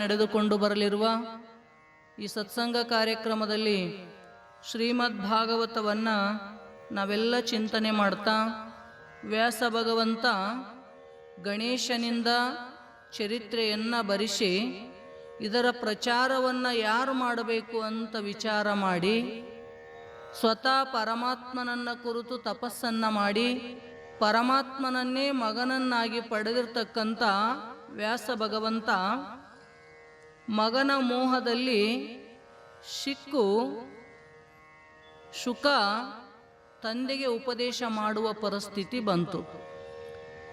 ನಡೆದುಕೊಂಡು ಬರಲಿರುವ ಈ ಸತ್ಸಂಗ ಕಾರ್ಯಕ್ರಮದಲ್ಲಿ ಶ್ರೀಮದ್ ಭಾಗವತವನ್ನು ನಾವೆಲ್ಲ ಚಿಂತನೆ ಮಾಡ್ತಾ ವ್ಯಾಸ ಭಗವಂತ ಗಣೇಶನಿಂದ ಚರಿತ್ರೆಯನ್ನು ಬರೆಸಿ ಇದರ ಪ್ರಚಾರವನ್ನು ಯಾರು ಮಾಡಬೇಕು ಅಂತ ವಿಚಾರ ಮಾಡಿ ಸ್ವತಃ ಪರಮಾತ್ಮನನ್ನ ಕುರಿತು ತಪಸ್ಸನ್ನು ಮಾಡಿ ಪರಮಾತ್ಮನನ್ನೇ ಮಗನನ್ನಾಗಿ ಪಡೆದಿರ್ತಕ್ಕಂಥ ವ್ಯಾಸ ಭಗವಂತ ಮಗನ ಮೋಹದಲ್ಲಿ ಸಿಕ್ಕು ಶುಕ ತಂದೆಗೆ ಉಪದೇಶ ಮಾಡುವ ಪರಿಸ್ಥಿತಿ ಬಂತು.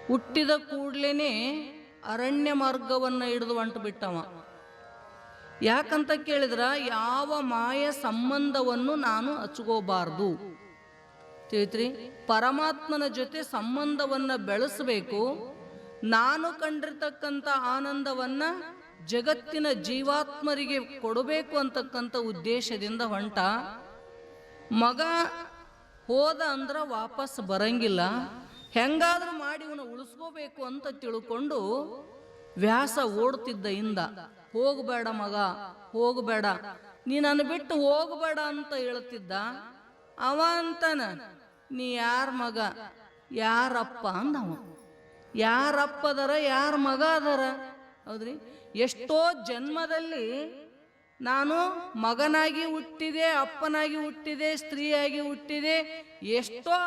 ಹುಟ್ಟಿದ ಕೂಡಲೇ ಅರಣ್ಯ ಮಾರ್ಗವನ್ನು ಹಿಡಿದು ಹೊಂಟು ಬಿಟ್ಟವ. ಯಾಕಂತ ಕೇಳಿದ್ರ ಯಾವ ಮಾಯ ಸಂಬಂಧವನ್ನು ನಾನು ಹಚ್ಕೋಬಾರ್ದು ತಿಳಿತ್ರಿ. ಪರಮಾತ್ಮನ ಜೊತೆ ಸಂಬಂಧವನ್ನು ಬೆಳೆಸಬೇಕು. ನಾನು ಕಂಡಿರ್ತಕ್ಕಂಥ ಆನಂದವನ್ನು ಜಗತ್ತಿನ ಜೀವಾತ್ಮರಿಗೆ ಕೊಡಬೇಕು ಅಂತಕ್ಕಂಥ ಉದ್ದೇಶದಿಂದ ಹೊಂಟ. ಮಗ ಹೋದ ಅಂದ್ರೆ ವಾಪಸ್ ಬರಂಗಿಲ್ಲ, ಹೆಂಗಾದ್ರೂ ಮಾಡಿ ಇವನು ಉಳಿಸ್ಕೋಬೇಕು ಅಂತ ತಿಳ್ಕೊಂಡು ವ್ಯಾಸ ಓಡ್ತಿದ್ದ ಹಿಂದ. ಹೋಗಬೇಡ ಮಗ, ಹೋಗಬೇಡ, ನೀ ನನ್ನ ಬಿಟ್ಟು ಹೋಗಬೇಡ ಅಂತ ಹೇಳ್ತಿದ್ದ. ಅವ ಅಂತಾನ, ನೀ ಯಾರ ಮಗ ಯಾರಪ್ಪ ಅಂದವ. ಯಾರಪ್ಪ ಅದರ, ಯಾರ ಮಗ ಅದರ? ಹೌದ್ರಿ. ಎಷ್ಟೋ ಜನ್ಮದಲ್ಲಿ ನಾನು ಮಗನಾಗಿ ಹುಟ್ಟಿದೆ, ಅಪ್ಪನಾಗಿ ಹುಟ್ಟಿದೆ, ಸ್ತ್ರೀಯಾಗಿ ಹುಟ್ಟಿದೆ. ಎಷ್ಟೋ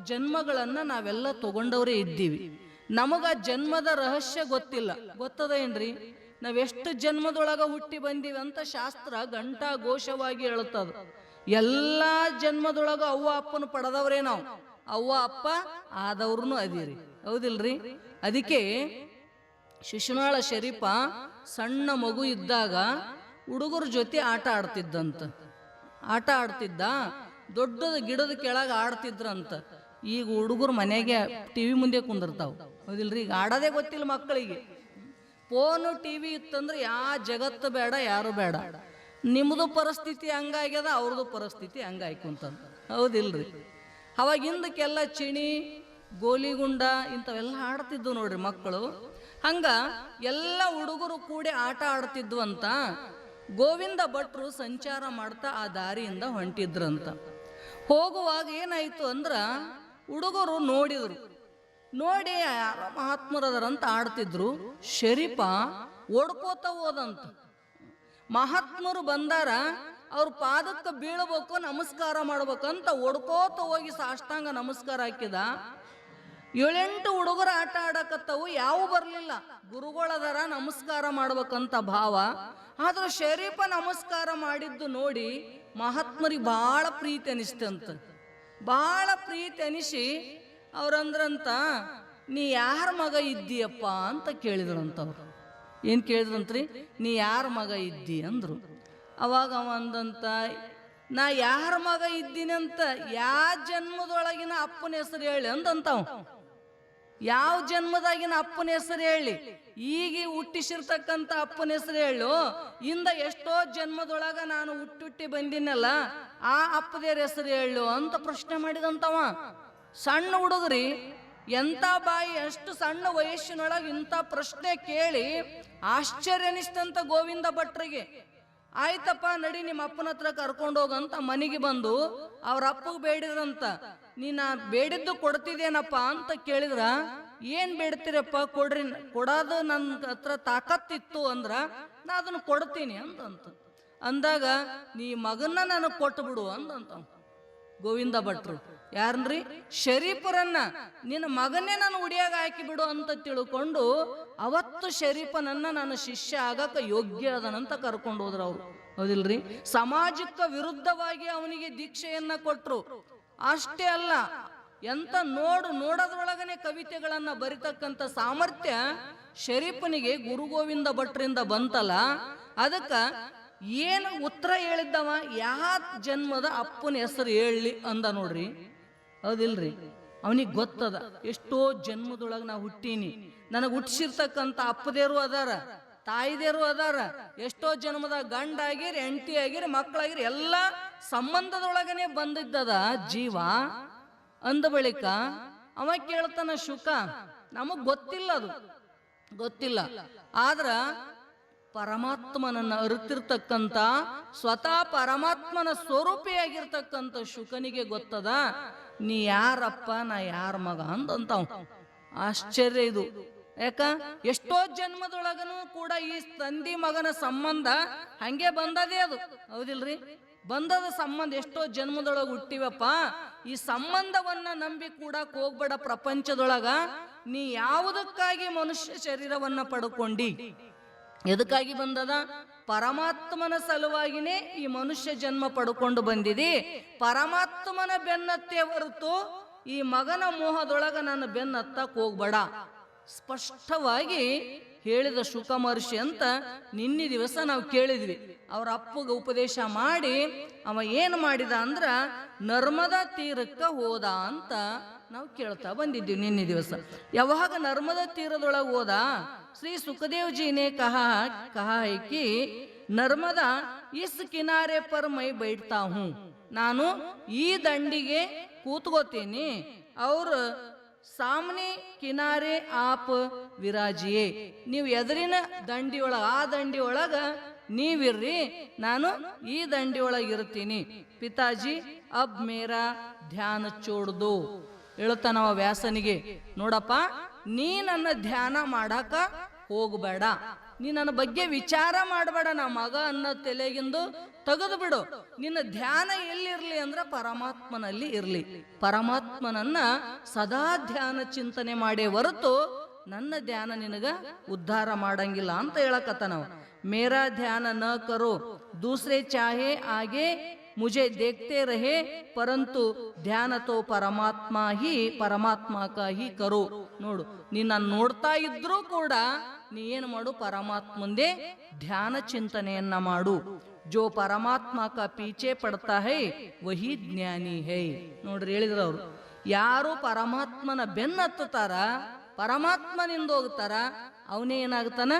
ಜನ್ಮಗಳನ್ನು ನಾವೆಲ್ಲ ತಗೊಂಡವರೇ ಇದ್ದೀವಿ. ನಮಗ ಜನ್ಮದ ರಹಸ್ಯ ಗೊತ್ತಿಲ್ಲ. ಗೊತ್ತದ ಏನ್ರಿ? ನಾವೆಷ್ಟು ಜನ್ಮದೊಳಗ ಹುಟ್ಟಿ ಬಂದೀವಿ ಅಂತ ಶಾಸ್ತ್ರ ಗಂಟಾ ಘೋಷವಾಗಿ ಹೇಳುತ್ತದ. ಎಲ್ಲ ಜನ್ಮದೊಳಗ ಅವ್ವ ಅಪ್ಪನ ಪಡೆದವ್ರೇ ನಾವು. ಅವ್ವ ಅಪ್ಪ ಆದವ್ರು ಅದೀರಿ, ಹೌದಿಲ್ರಿ? ಅದಕ್ಕೆ ಶಿಶುನಾಳ ಶರೀಫ ಸಣ್ಣ ಮಗು ಇದ್ದಾಗ ಹುಡುಗರ ಜೊತೆ ಆಟ ಆಡ್ತಿದ್ದ. ದೊಡ್ಡದ ಗಿಡದ ಕೆಳಗೆ ಆಡ್ತಿದ್ರಂತ. ಈಗ ಹುಡುಗರು ಮನೆಗೆ ಟಿವಿ ಮುಂದೆ ಕುಂದಿರ್ತಾವ, ಹೌದಿಲ್ರಿ? ಈಗ ಆಡೋದೇ ಗೊತ್ತಿಲ್ಲ ಮಕ್ಕಳಿಗೆ. ಫೋನು ಟಿವಿ ಇತ್ತಂದ್ರೆ ಜಗತ್ತು ಬೇಡ, ಯಾರು ಬೇಡ. ನಿಮ್ಮದು ಪರಿಸ್ಥಿತಿ ಹಂಗಾಗ್ಯದ, ಅವ್ರದ್ದು ಪರಿಸ್ಥಿತಿ ಹಂಗಾಯ್ಕೊಂತ, ಹೌದಿಲ್ರಿ? ಅವಾಗಿಂದಕ್ಕೆಲ್ಲ ಚಿಣಿ, ಗೋಲಿಗುಂಡ ಇಂಥವೆಲ್ಲ ಆಡ್ತಿದ್ವು ನೋಡ್ರಿ ಮಕ್ಕಳು. ಹಂಗ ಎಲ್ಲ ಹುಡುಗರು ಕೂಡಿ ಆಟ ಆಡ್ತಿದ್ವಂತ. ಗೋವಿಂದ ಭಟ್ರು ಸಂಚಾರ ಮಾಡ್ತಾ ಆ ದಾರಿಯಿಂದ ಹೊಂಟಿದ್ರಂತ. ಹೋಗುವಾಗ ಏನಾಯ್ತು ಅಂದ್ರ ಹುಡುಗರು ನೋಡಿ ಯಾರೋ ಮಹಾತ್ಮರದರಂತ ಆಡ್ತಿದ್ರು. ಶರೀಫ ಓಡ್ಕೋತ ಹೋದಂತ. ಮಹಾತ್ಮರು ಬಂದಾರ, ಅವ್ರ ಪಾದಕ್ಕೆ ಬೀಳ್ಬೇಕು, ನಮಸ್ಕಾರ ಮಾಡ್ಬೇಕಂತ ಓಡ್ಕೋತ ಹೋಗಿ ಸಾಷ್ಟಾಂಗ ನಮಸ್ಕಾರ ಹಾಕಿದ. 7-8 ಹುಡುಗರು ಆಟ ಆಡಕತ್ತವು, ಯಾವ ಬರಲಿಲ್ಲ. ಗುರುಗಳದಾರ, ನಮಸ್ಕಾರ ಮಾಡ್ಬೇಕಂತ ಭಾವ. ಆದ್ರೂ ಶರೀಫ ನಮಸ್ಕಾರ ಮಾಡಿದ್ದು ನೋಡಿ ಮಹಾತ್ಮರಿಗೆ ಬಹಳ ಪ್ರೀತಿ ಅನಿಸ್ತಂತ. ಬಹಳ ಪ್ರೀತಿ ಅನಿಸಿ ಅವ್ರಂದ್ರಂತ, ನೀ ಯಾರ ಮಗ ಇದ್ದೀಯಪ್ಪ ಅಂತ ಕೇಳಿದ್ರಂತವ್ರು. ಏನು ಕೇಳಿದ್ರಂತ್ರಿ? ನೀ ಯಾರ ಮಗ ಇದ್ದಿ ಅಂದ್ರು. ಅವಾಗ ಅವ ಅಂದಂತ, ನಾ ಯಾರ ಮಗ ಇದ್ದೀನಿ ಅಂತ ಯಾವ ಜನ್ಮದೊಳಗಿನ ಅಪ್ಪನ ಹೆಸರು ಹೇಳಿ ಅಂದಂತಾವ. ಯಾವ ಜನ್ಮದಾಗಿನ ಅಪ್ಪನ ಹೆಸರು ಹೇಳಿ? ಈಗ ಹುಟ್ಟಿಸಿರ್ತಕ್ಕಂಥ ಅಪ್ಪನ ಹೆಸರು ಹೇಳು. ಇಂದ ಎಷ್ಟೋ ಜನ್ಮದೊಳಗ ನಾನು ಹುಟ್ಟಿ ಬಂದಿನಲ್ಲ, ಆ ಅಪ್ಪದೇರ ಹೆಸರು ಹೇಳು ಅಂತ ಪ್ರಶ್ನೆ ಮಾಡಿದಂತವ. ಸಣ್ಣ ಹುಡುಗರಿ, ಎಂಥ ಬಾಯಿ, ಅಷ್ಟು ಸಣ್ಣ ವಯಸ್ಸಿನೊಳಗೆ ಇಂಥ ಪ್ರಶ್ನೆ ಕೇಳಿ ಆಶ್ಚರ್ಯ ಅನಿಸ್ತಂತ ಗೋವಿಂದ ಭಟ್ರಿಗೆ. ಆಯ್ತಪ್ಪ ನಡಿ, ನಿಮ್ಮ ಅಪ್ಪನ ಹತ್ರ ಕರ್ಕೊಂಡೋಗಂತ ಮನೆಗೆ ಬಂದು ಅವ್ರ ಅಪ್ಪಗೆ ಬೇಡಿದ್ರಂತ. ನೀನ ಬೇಡಿದ್ದು ಕೊಡ್ತಿದ್ದೇನಪ್ಪ ಅಂತ ಕೇಳಿದ್ರ, ಏನ್ ಬೇಡ್ತೀರಪ್ಪ ಕೊಡ್ರಿ, ಕೊಡೋದು ನನ್ನ ಹತ್ರ ತಾಕತ್ತಿತ್ತು ಅಂದ್ರ ನಾ ಅದನ್ನ ಕೊಡ್ತೀನಿ ಅಂತಂತ ಅಂದಾಗ, ನೀ ಮಗನ್ನ ನನಗೆ ಕೊಟ್ಟು ಬಿಡು ಅಂದಂತ ಗೋವಿಂದ ಭಟ್ರು. ಯಾರನ್ರಿ? ಶರೀಫರನ್ನ. ನಿನ್ನ ಮಗನ್ನೇ ನಾನು ಉಡಿಯಾಗ ಹಾಕಿ ಬಿಡು ಅಂತ ತಿಳ್ಕೊಂಡು ಅವತ್ತು ಶರೀಫನನ್ನ ನಾನು ಶಿಷ್ಯ ಆಗಕ್ಕೆ ಯೋಗ್ಯ ಅದನಂತ ಕರ್ಕೊಂಡು ಹೋದ್ರು ಅವ್ರು, ಹೌದಿಲ್ರಿ? ಸಮಾಜಕ್ಕೆ ವಿರುದ್ಧವಾಗಿ ಅವನಿಗೆ ದೀಕ್ಷೆಯನ್ನ ಕೊಟ್ರು. ಅಷ್ಟೇ ಅಲ್ಲ, ಎಂತ ನೋಡೋದ್ರೊಳಗನೆ ಕವಿತೆಗಳನ್ನ ಬರಿತಕ್ಕಂಥ ಸಾಮರ್ಥ್ಯ ಶರೀಫನಿಗೆ ಗುರು ಗೋವಿಂದ ಭಟ್ರಿಂದ ಬಂತಲ್ಲ. ಅದಕ್ಕ ಏನು ಉತ್ತರ ಹೇಳಿದ್ದವ? ಯಾವ ಜನ್ಮದ ಅಪ್ಪನ ಹೆಸರು ಹೇಳಿ ಅಂದ ನೋಡ್ರಿ, ಹೌದಿಲ್ರಿ? ಅವನಿಗೆ ಗೊತ್ತದ, ಎಷ್ಟೋ ಜನ್ಮದೊಳಗೆ ನಾ ಹುಟ್ಟೀನಿ, ನನಗೆ ಹುಟ್ಟಿಸಿರ್ತಕ್ಕಂಥ ಅಪ್ಪದೇರು ಅದಾರ, ತಾಯಿದೇರು ಅದಾರ, ಎಷ್ಟೋ ಜನ್ಮದ ಗಂಡ ಆಗಿರಿ, ಹೆಂಡತಿ ಆಗಿರಿ, ಮಕ್ಕಳಾಗಿರಿ, ಎಲ್ಲ ಸಂಬಂಧದೊಳಗನೆ ಬಂದಿದ್ದದ ಜೀವ. ಅಂದ ಬಳಿಕ ಅವ ಕೇಳ್ತಾನ, ಶುಕ, ನಮಗ್ ಗೊತ್ತಿಲ್ಲ, ಅದು ಗೊತ್ತಿಲ್ಲ. ಆದ್ರ ಪರಮಾತ್ಮನನ್ನು ಅರಿತಿರ್ತಕ್ಕಂಥ ಸ್ವತಃ ಪರಮಾತ್ಮನ ಸ್ವರೂಪಿಯಾಗಿರ್ತಕ್ಕಂಥ ಶುಕನಿಗೆ ಗೊತ್ತದ ನೀ ಯಾರಪ್ಪ ನಾ ಯಾರ ಮಗ ಅಂತಾವ್. ಆಶ್ಚರ್ಯ ಇದು. ಯಾಕ ಎಷ್ಟೋ ಜನ್ಮದೊಳಗನು ಕೂಡ ಈ ತಂದಿ ಮಗನ ಸಂಬಂಧ ಹಂಗೆ ಬಂದದೇ ಅದು, ಹೌದಿಲ್ರಿ? ಬಂದದ ಸಂಬಂಧ ಎಷ್ಟೋ ಜನ್ಮದೊಳಗೆ ಹುಟ್ಟಿವಪ್ಪ. ಈ ಸಂಬಂಧವನ್ನ ನಂಬಿ ಕೂಡ ಹೋಗ್ಬೇಡ. ಪ್ರಪಂಚದೊಳಗ ನೀ ಯಾವುದಕ್ಕಾಗಿ ಮನುಷ್ಯ ಶರೀರವನ್ನ ಪಡ್ಕೊಂಡಿ? ಎದಕ್ಕಾಗಿ ಬಂದದ? ಪರಮಾತ್ಮನ ಸಲುವಾಗಿನೇ ಈ ಮನುಷ್ಯ ಜನ್ಮ ಪಡ್ಕೊಂಡು ಬಂದಿದೆ. ಪರಮಾತ್ಮನ ಬೆನ್ನತ್ತೆ ಹೊರತು ಈ ಮಗನ ಮೋಹದೊಳಗ ನನ್ನ ಬೆನ್ನತ್ತಕ್ಕೆ ಹೋಗ್ಬೇಡ. ಸ್ಪಷ್ಟವಾಗಿ ಹೇಳಿದ ಶುಕ ಮಹರ್ಷಿ ಅಂತ ನಿನ್ನೆ ದಿವಸ ನಾವು ಕೇಳಿದ್ವಿ. ಅವ್ರ ಅಪ್ಪಗೆ ಉಪದೇಶ ಮಾಡಿ ಅವ ಏನು ಮಾಡಿದ ಅಂದ್ರ ನರ್ಮದಾ ತೀರಕ್ಕೆ ಹೋದ ಅಂತ ನಾವು ಕೇಳ್ತಾ ಬಂದಿದ್ದೀವಿ ನಿನ್ನೆ ದಿವಸ. ಯಾವಾಗ ನರ್ಮದಾ ತೀರದೊಳಗೆ ಹೋದ, ಶ್ರೀ ಸುಖದೇವ್ಜಿನೇ ಕಹಾ ಹೈ ಕಿ ನರ್ಮದಾ ಇಸ್ ಕಿನಾರೆ ಪರ್ ಮೈ ಬೈಠ್ತಾ ಹೂಂ, ನಾನು ಈ ದಂಡಿಗೆ ಕೂತ್ಕೋತೀನಿ, ಅವ್ರ ಸಾಮ್ನೆ ಕಿನಾರೆ ಆಪ್ ವಿರಾಜಿಯೇ, ನೀವು ಎದುರಿನ ದಂಡಿ ಒಳಗ ಆ ದಂಡಿ ಒಳಗ ನೀವಿರ್ರಿ, ನಾನು ಈ ದಂಡಿ ಒಳಗೆ ಇರ್ತೀನಿ. ಪಿತಾಜಿ ಅಬ್ ಮೇರಾ ಧ್ಯಾನ ಚೋಡ್ದು ಹೇಳ್ತಾನವ ವ್ಯಾಸನಿಗೆ, ನೋಡಪ್ಪ ನೀ ನನ್ನ ಧ್ಯಾನ ಮಾಡಾಕ ಹೋಗ್ಬೇಡ, ನೀ ನನ್ನ ಬಗ್ಗೆ ವಿಚಾರ ಮಾಡಬೇಡ, ನಾ ಮಗ ಅನ್ನೋ ತಲೆಗಿಂದು ತೆಗೆದು ಬಿಡು. ನಿನ್ನ ಧ್ಯಾನ ಎಲ್ಲಿರ್ಲಿ ಅಂದ್ರೆ ಪರಮಾತ್ಮನಲ್ಲಿ ಇರ್ಲಿ. ಪರಮಾತ್ಮನನ್ನ ಸದಾ ಧ್ಯಾನ ಚಿಂತನೆ ಮಾಡೇ ಹೊರತು ನನ್ನ ಧ್ಯಾನ ನಿನಗ ಉದ್ಧಾರ ಮಾಡಂಗಿಲ್ಲ ಅಂತ ಹೇಳಕತ್ತಾನವ. ಮೇರಾ ಧ್ಯಾನ ನ ಕರೋ ದೂಸರೆ ಚಾಹೆ ಆಗೆ ಮುझे देखते रहे परंतु ಧ್ಯಾನ ತೋ ಪರಮಾತ್ಮ ಕಾ ಹಿ ಕರೋ. ನೋಡು, ನಿನ್ನ ನೋಡ್ತಾ ಇದ್ರೂ ಕೂಡ ನೀ ಏನು ಮಾಡು? ಪರಮಾತ್ಮಂದೇ ಧ್ಯಾನ ಚಿಂತನೆಯನ್ನ ಮಾಡು. ಜೋ ಪರಮಾತ್ಮ ಕಾ ಪೀಚೆ ಪಡ್ತಾ ಹೈ ವಹಿ ಜ್ಞಾನಿ ಹೈ. ನೋಡ್ರಿ, ಹೇಳಿದ್ರು ಅವರು, ಯಾರು ಪರಮಾತ್ಮನ ಬೆನ್ನತ್ತಾರ, ಪರಮಾತ್ಮನಿಂದ ಹೋಗ್ತಾರ, ಅವನೇ ಏನಾಗ್ತಾನ?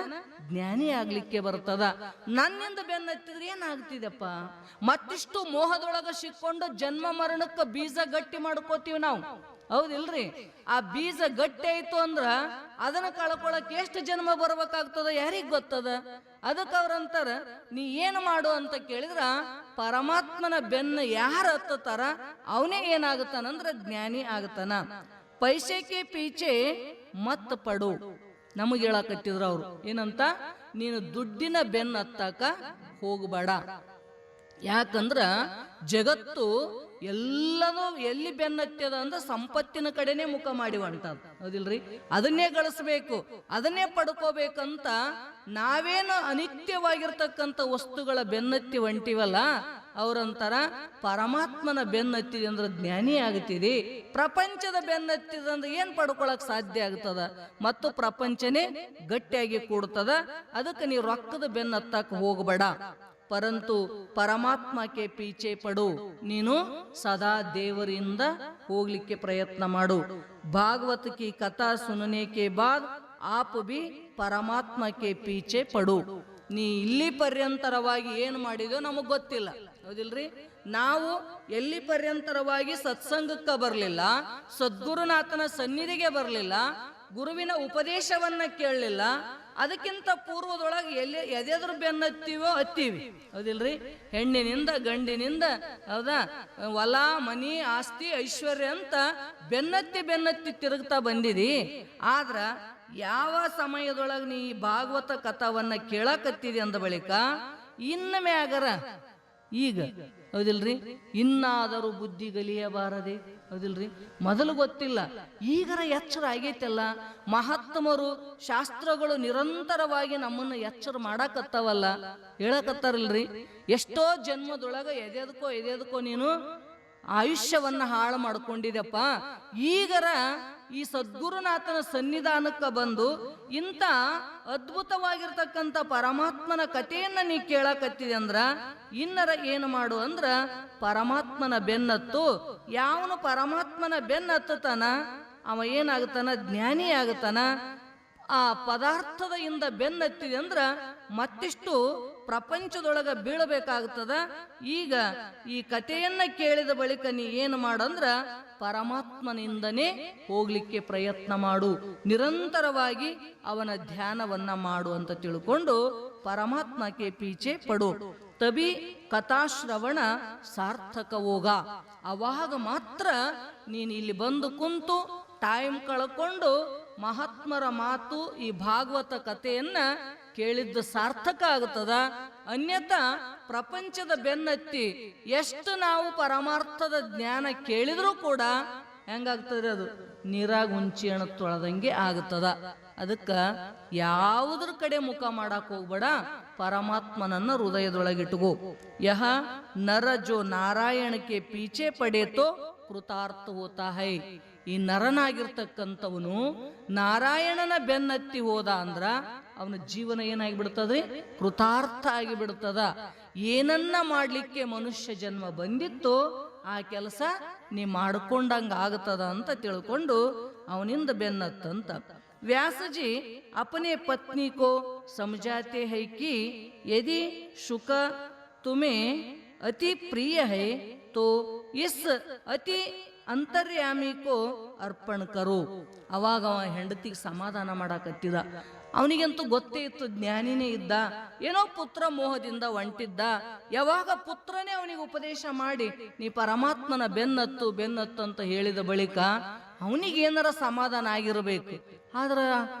ಜ್ಞಾನಿ ಆಗ್ಲಿಕ್ಕೆ ಬರ್ತದ. ನನ್ನಿಂದ ಬೆನ್ನತ್ತಿದ್ರೆ ಏನಾಗ್ತಿದೆಪ್ಪ? ಮತ್ತಿಷ್ಟು ಮೋಹದೊಳಗ ಸಿಕ್ಕೊಂಡು ಜನ್ಮ ಮರಣಕ್ಕೆ ಬೀಜ ಗಟ್ಟಿ ಮಾಡ್ಕೋತೀವಿ ನಾವು, ಹೌದಿಲ್ರಿ? ಆ ಬೀಜ ಗಟ್ಟಿ ಆಯ್ತು ಅಂದ್ರ ಅದನ್ನ ಕಳ್ಕೊಳಕ್ ಎಷ್ಟು ಜನ್ಮ ಬರ್ಬೇಕಾಗ್ತದ ಯಾರಿಗ್ ಗೊತ್ತದ? ಅದಕ್ಕೆ ಅವ್ರಂತಾರ, ನೀ ಏನು ಮಾಡು ಅಂತ ಕೇಳಿದ್ರ ಪರಮಾತ್ಮನ ಬೆನ್ನ ಯಾರು ಹತ್ತಾರ ಅವನೇ ಏನಾಗುತ್ತಾನಂದ್ರ ಜ್ಞಾನಿ ಆಗ್ತಾನ. ಪೈಸೆಗೆ ಪೀಚೆ ಮತ್ ಪಡು. ನಮಗೆ ಹೇಳಕತ್ತಿದ್ರು ಅವ್ರು ಏನಂತ? ನೀನು ದುಡ್ಡಿನ ಬೆನ್ನ ಹತ್ತಾಕ ಹೋಗಬೇಡ. ಯಾಕಂದ್ರ ಜಗತ್ತು ಎಲ್ಲನೂ ಎಲ್ಲಿ ಬೆನ್ನತ್ತದ ಅಂದ್ರೆ ಸಂಪತ್ತಿನ ಕಡೆನೆ ಮುಖ ಮಾಡಿ ಹೊಂಟದ, ಹೌದಿಲ್ರಿ? ಅದನ್ನೇ ಗಳಿಸ್ಬೇಕು, ಅದನ್ನೇ ಪಡ್ಕೋಬೇಕಂತ ನಾವೇನು ಅನಿತ್ಯವಾಗಿರ್ತಕ್ಕಂಥ ವಸ್ತುಗಳ ಬೆನ್ನತ್ತಿ ಹೊಂಟಿವಲ್ಲ, ಅವ್ರಂತಾರ ಪರಮಾತ್ಮನ ಬೆನ್ನತ್ತಿದೆ ಅಂದ್ರೆ ಜ್ಞಾನಿ ಆಗುತ್ತಿದೆ. ಪ್ರಪಂಚದ ಬೆನ್ನತ್ತಿದ ಅಂದ್ರೆ ಏನ್ ಪಡ್ಕೊಳಕ್ ಸಾಧ್ಯ ಆಗ್ತದ? ಮತ್ತು ಪ್ರಪಂಚನೇ ಗಟ್ಟಿಯಾಗಿ ಕೂಡ್ತದ. ಅದಕ್ಕೆ ನೀವು ರೊಕ್ಕದ ಬೆನ್ನತ್ತಕ್ಕೆ ಹೋಗಬೇಡ. ಪರಂತು ಪರಮಾತ್ಮಕ್ಕೆ ಪೀಚೆ ಪಡು. ನೀನು ಸದಾ ದೇವರಿಂದ ಹೋಗ್ಲಿಕ್ಕೆ ಪ್ರಯತ್ನ ಮಾಡು. ಭಾಗವತ್ ಕಿ ಕಥಾ ಸುನನೆ ಕೆ ಬಾದ್ ಆಪ್ ಬಿ ಪರಮಾತ್ಮಕ್ಕೆ ಪೀಚೆ ಪಡು. ನೀ ಇಲ್ಲಿ ಪರ್ಯಂತರವಾಗಿ ಏನು ಮಾಡಿದೋ ನಮಗ್ ಗೊತ್ತಿಲ್ಲ, ಹೌದಿಲ್ರಿ? ನಾವು ಎಲ್ಲಿ ಪರ್ಯಂತರವಾಗಿ ಸತ್ಸಂಗಕ್ಕೆ ಬರಲಿಲ್ಲ, ಸದ್ಗುರುನಾಥನ ಸನ್ನಿಧಿಗೆ ಬರಲಿಲ್ಲ, ಗುರುವಿನ ಉಪದೇಶವನ್ನ ಕೇಳಲಿಲ್ಲ. ಅದಕ್ಕಿಂತ ಪೂರ್ವದೊಳಗೆ ಎದೆದ್ರು ಬೆನ್ನತ್ತೀವೋ ಹತ್ತೀವಿ, ಹೌದಿಲ್ರಿ? ಹೆಣ್ಣಿನಿಂದ ಗಂಡಿನಿಂದ, ಹೌದಾ, ಹೊಲ ಮನಿ ಆಸ್ತಿ ಐಶ್ವರ್ಯ ಅಂತ ಬೆನ್ನತ್ತಿ ತಿರುಗ್ತಾ ಬಂದಿದಿ. ಆದ್ರ ಯಾವ ಸಮಯದೊಳಗೆ ನೀ ಭಾಗವತ ಕಥಾವನ್ನ ಕೇಳಕತ್ತಿದಿ ಅಂದ ಬಳಿಕ ಇನ್ನ ಮ್ಯಾಗರ ಈಗ, ಹೌದಿಲ್ರಿ, ಇನ್ನಾದರೂ ಬುದ್ಧಿ ಗಲಿಯಬಾರದೆ, ಹೌದಿಲ್ರಿ? ಮೊದಲು ಗೊತ್ತಿಲ್ಲ, ಈಗರ ಎಚ್ಚರ ಆಗೈತಲ್ಲ. ಮಹಾತ್ಮರು ಶಾಸ್ತ್ರಗಳು ನಿರಂತರವಾಗಿ ನಮ್ಮನ್ನು ಎಚ್ಚರ ಮಾಡಾಕತ್ತಾವಲ್ಲ, ಹೇಳಕತ್ತಾರಲ್ರಿ. ಎಷ್ಟೋ ಜನ್ಮದೊಳಗ ಎದೆದಕ್ಕೋ ನೀನು ಆಯುಷ್ಯವನ್ನ ಹಾಳು ಮಾಡ್ಕೊಂಡಿದೆಪ್ಪ. ಈಗರ ಈ ಸದ್ಗುರುನಾಥನ ಸನ್ನಿಧಾನಕ್ಕೆ ಬಂದು ಇಂಥ ಅದ್ಭುತವಾಗಿರ್ತಕ್ಕಂಥ ಪರಮಾತ್ಮನ ಕಥೆಯನ್ನ ನೀ ಕೇಳಕತ್ತಿದೆ ಅಂದ್ರ ಇನ್ನರ ಏನು ಮಾಡು ಅಂದ್ರ ಪರಮಾತ್ಮನ ಬೆನ್ನತ್ತು. ಯಾವನು ಪರಮಾತ್ಮನ ಬೆನ್ನತ್ತಾನ ಅವ ಏನಾಗುತ್ತಾನ? ಜ್ಞಾನಿ ಆಗುತ್ತಾನ. ಆ ಪದಾರ್ಥದ ಇಂದ ಬೆನ್ನತ್ತಿದೆ ಅಂದ್ರ ಮತ್ತಿಷ್ಟು ಪ್ರಪಂಚದೊಳಗ ಬೀಳಬೇಕಾಗ್ತದ. ಈಗ ಈ ಕಥೆಯನ್ನ ಕೇಳಿದ ಬಳಿಕ ನೀ ಏನು ಮಾಡಂದ್ರ ಪರಮಾತ್ಮನಿಂದನೇ ಹೋಗ್ಲಿಕ್ಕೆ ಪ್ರಯತ್ನ ಮಾಡು, ನಿರಂತರವಾಗಿ ಅವನ ಧ್ಯಾನವನ್ನ ಮಾಡು ಅಂತ ತಿಳ್ಕೊಂಡು ಪರಮಾತ್ಮ ಕೆ ಪೀಚೆ ಪಡು, ತಬಿ ಕಥಾಶ್ರವಣ ಸಾರ್ಥಕ ಹೋಗ. ಅವಾಗ ಮಾತ್ರ ನೀನು ಇಲ್ಲಿ ಬಂದು ಕುಂತು ಟೈಮ್ ಕಳ್ಕೊಂಡು ಮಹಾತ್ಮರ ಮಾತು, ಈ ಭಾಗವತ ಕಥೆಯನ್ನ ಕೇಳಿದ್ದು ಸಾರ್ಥಕ ಆಗುತ್ತದ. ಅನ್ಯಥಾ ಪ್ರಪಂಚದ ಬೆನ್ನತ್ತಿ ಎಷ್ಟು ನಾವು ಪರಮಾರ್ಥದ ಜ್ಞಾನ ಕೇಳಿದ್ರೂ ಕೂಡ ಹೆಂಗಾಗ್ತದೆ, ಅದು ನೀರಾಗ ಹುಂಚಿ ಹಣ ತೊಳೆದಂಗೆ ಆಗುತ್ತದ. ಅದಕ್ಕ ಯಾವುದ್ರ ಕಡೆ ಮುಖ ಮಾಡಕ್ ಹೋಗ್ಬೇಡ, ಪರಮಾತ್ಮನನ್ನ ಹೃದಯದೊಳಗಿಟ್ಟುಗೋ. ಯಹ ನರ ಜೋ ನಾರಾಯಣಕ್ಕೆ ಪೀಚೆ ಪಡೇತೋ ಕೃತಾರ್ಥ ಹೋತಾ ಹೈ. ಈ ನರನಾಗಿರ್ತಕ್ಕಂಥವನು ನಾರಾಯಣನ ಬೆನ್ನತ್ತಿ ಹೋದ ಅಂದ್ರ ಅವನ ಜೀವನ ಏನಾಗಿಬಿಡ್ತದೆ, ಕೃತಾರ್ಥ ಆಗಿಬಿಡ್ತದ. ಏನನ್ನ ಮಾಡ್ಲಿಕ್ಕೆ ಮನುಷ್ಯ ಜನ್ಮ ಬಂದಿತ್ತು ಆ ಕೆಲಸ ನೀ ಮಾಡ್ಕೊಂಡಂಗ ಆಗತದ ಅಂತ ತಿಳ್ಕೊಂಡು ಅವನಿಂದ ಬೆನ್ನತ್ತಂತ. ವ್ಯಾಸಜಿ अपने पत्नी को समझाते हैं कि यदि शुक तुम्हें अति प्रिय है तो इस अति ಅಂತರ್ಯಾಮಿ ಕೋ ಅರ್ಪಣ ಕರೋ. ಅವಾಗ ಅವ ಹೆಂಡತಿಗೆ ಸಮಾಧಾನ ಮಾಡಾಕತ್ತಿದ. ಅವನಿಗಂತೂ ಗೊತ್ತೇ ಇತ್ತು, ಜ್ಞಾನಿನೇ ಇದ್ದ, ಏನೋ ಪುತ್ರ ಮೋಹದಿಂದ ಹೊಂಟಿದ್ದ. ಯಾವಾಗ ಪುತ್ರನೇ ಅವನಿಗೆ ಉಪದೇಶ ಮಾಡಿ ನೀ ಪರಮಾತ್ಮನ ಬೆನ್ನತ್ತು ಬೆನ್ನತ್ತು ಅಂತ ಹೇಳಿದ ಬಳಿಕ ಅವನಿಗೇನಾರ ಸಮಾಧಾನ ಆಗಿರಬೇಕು. ಆದ್ರ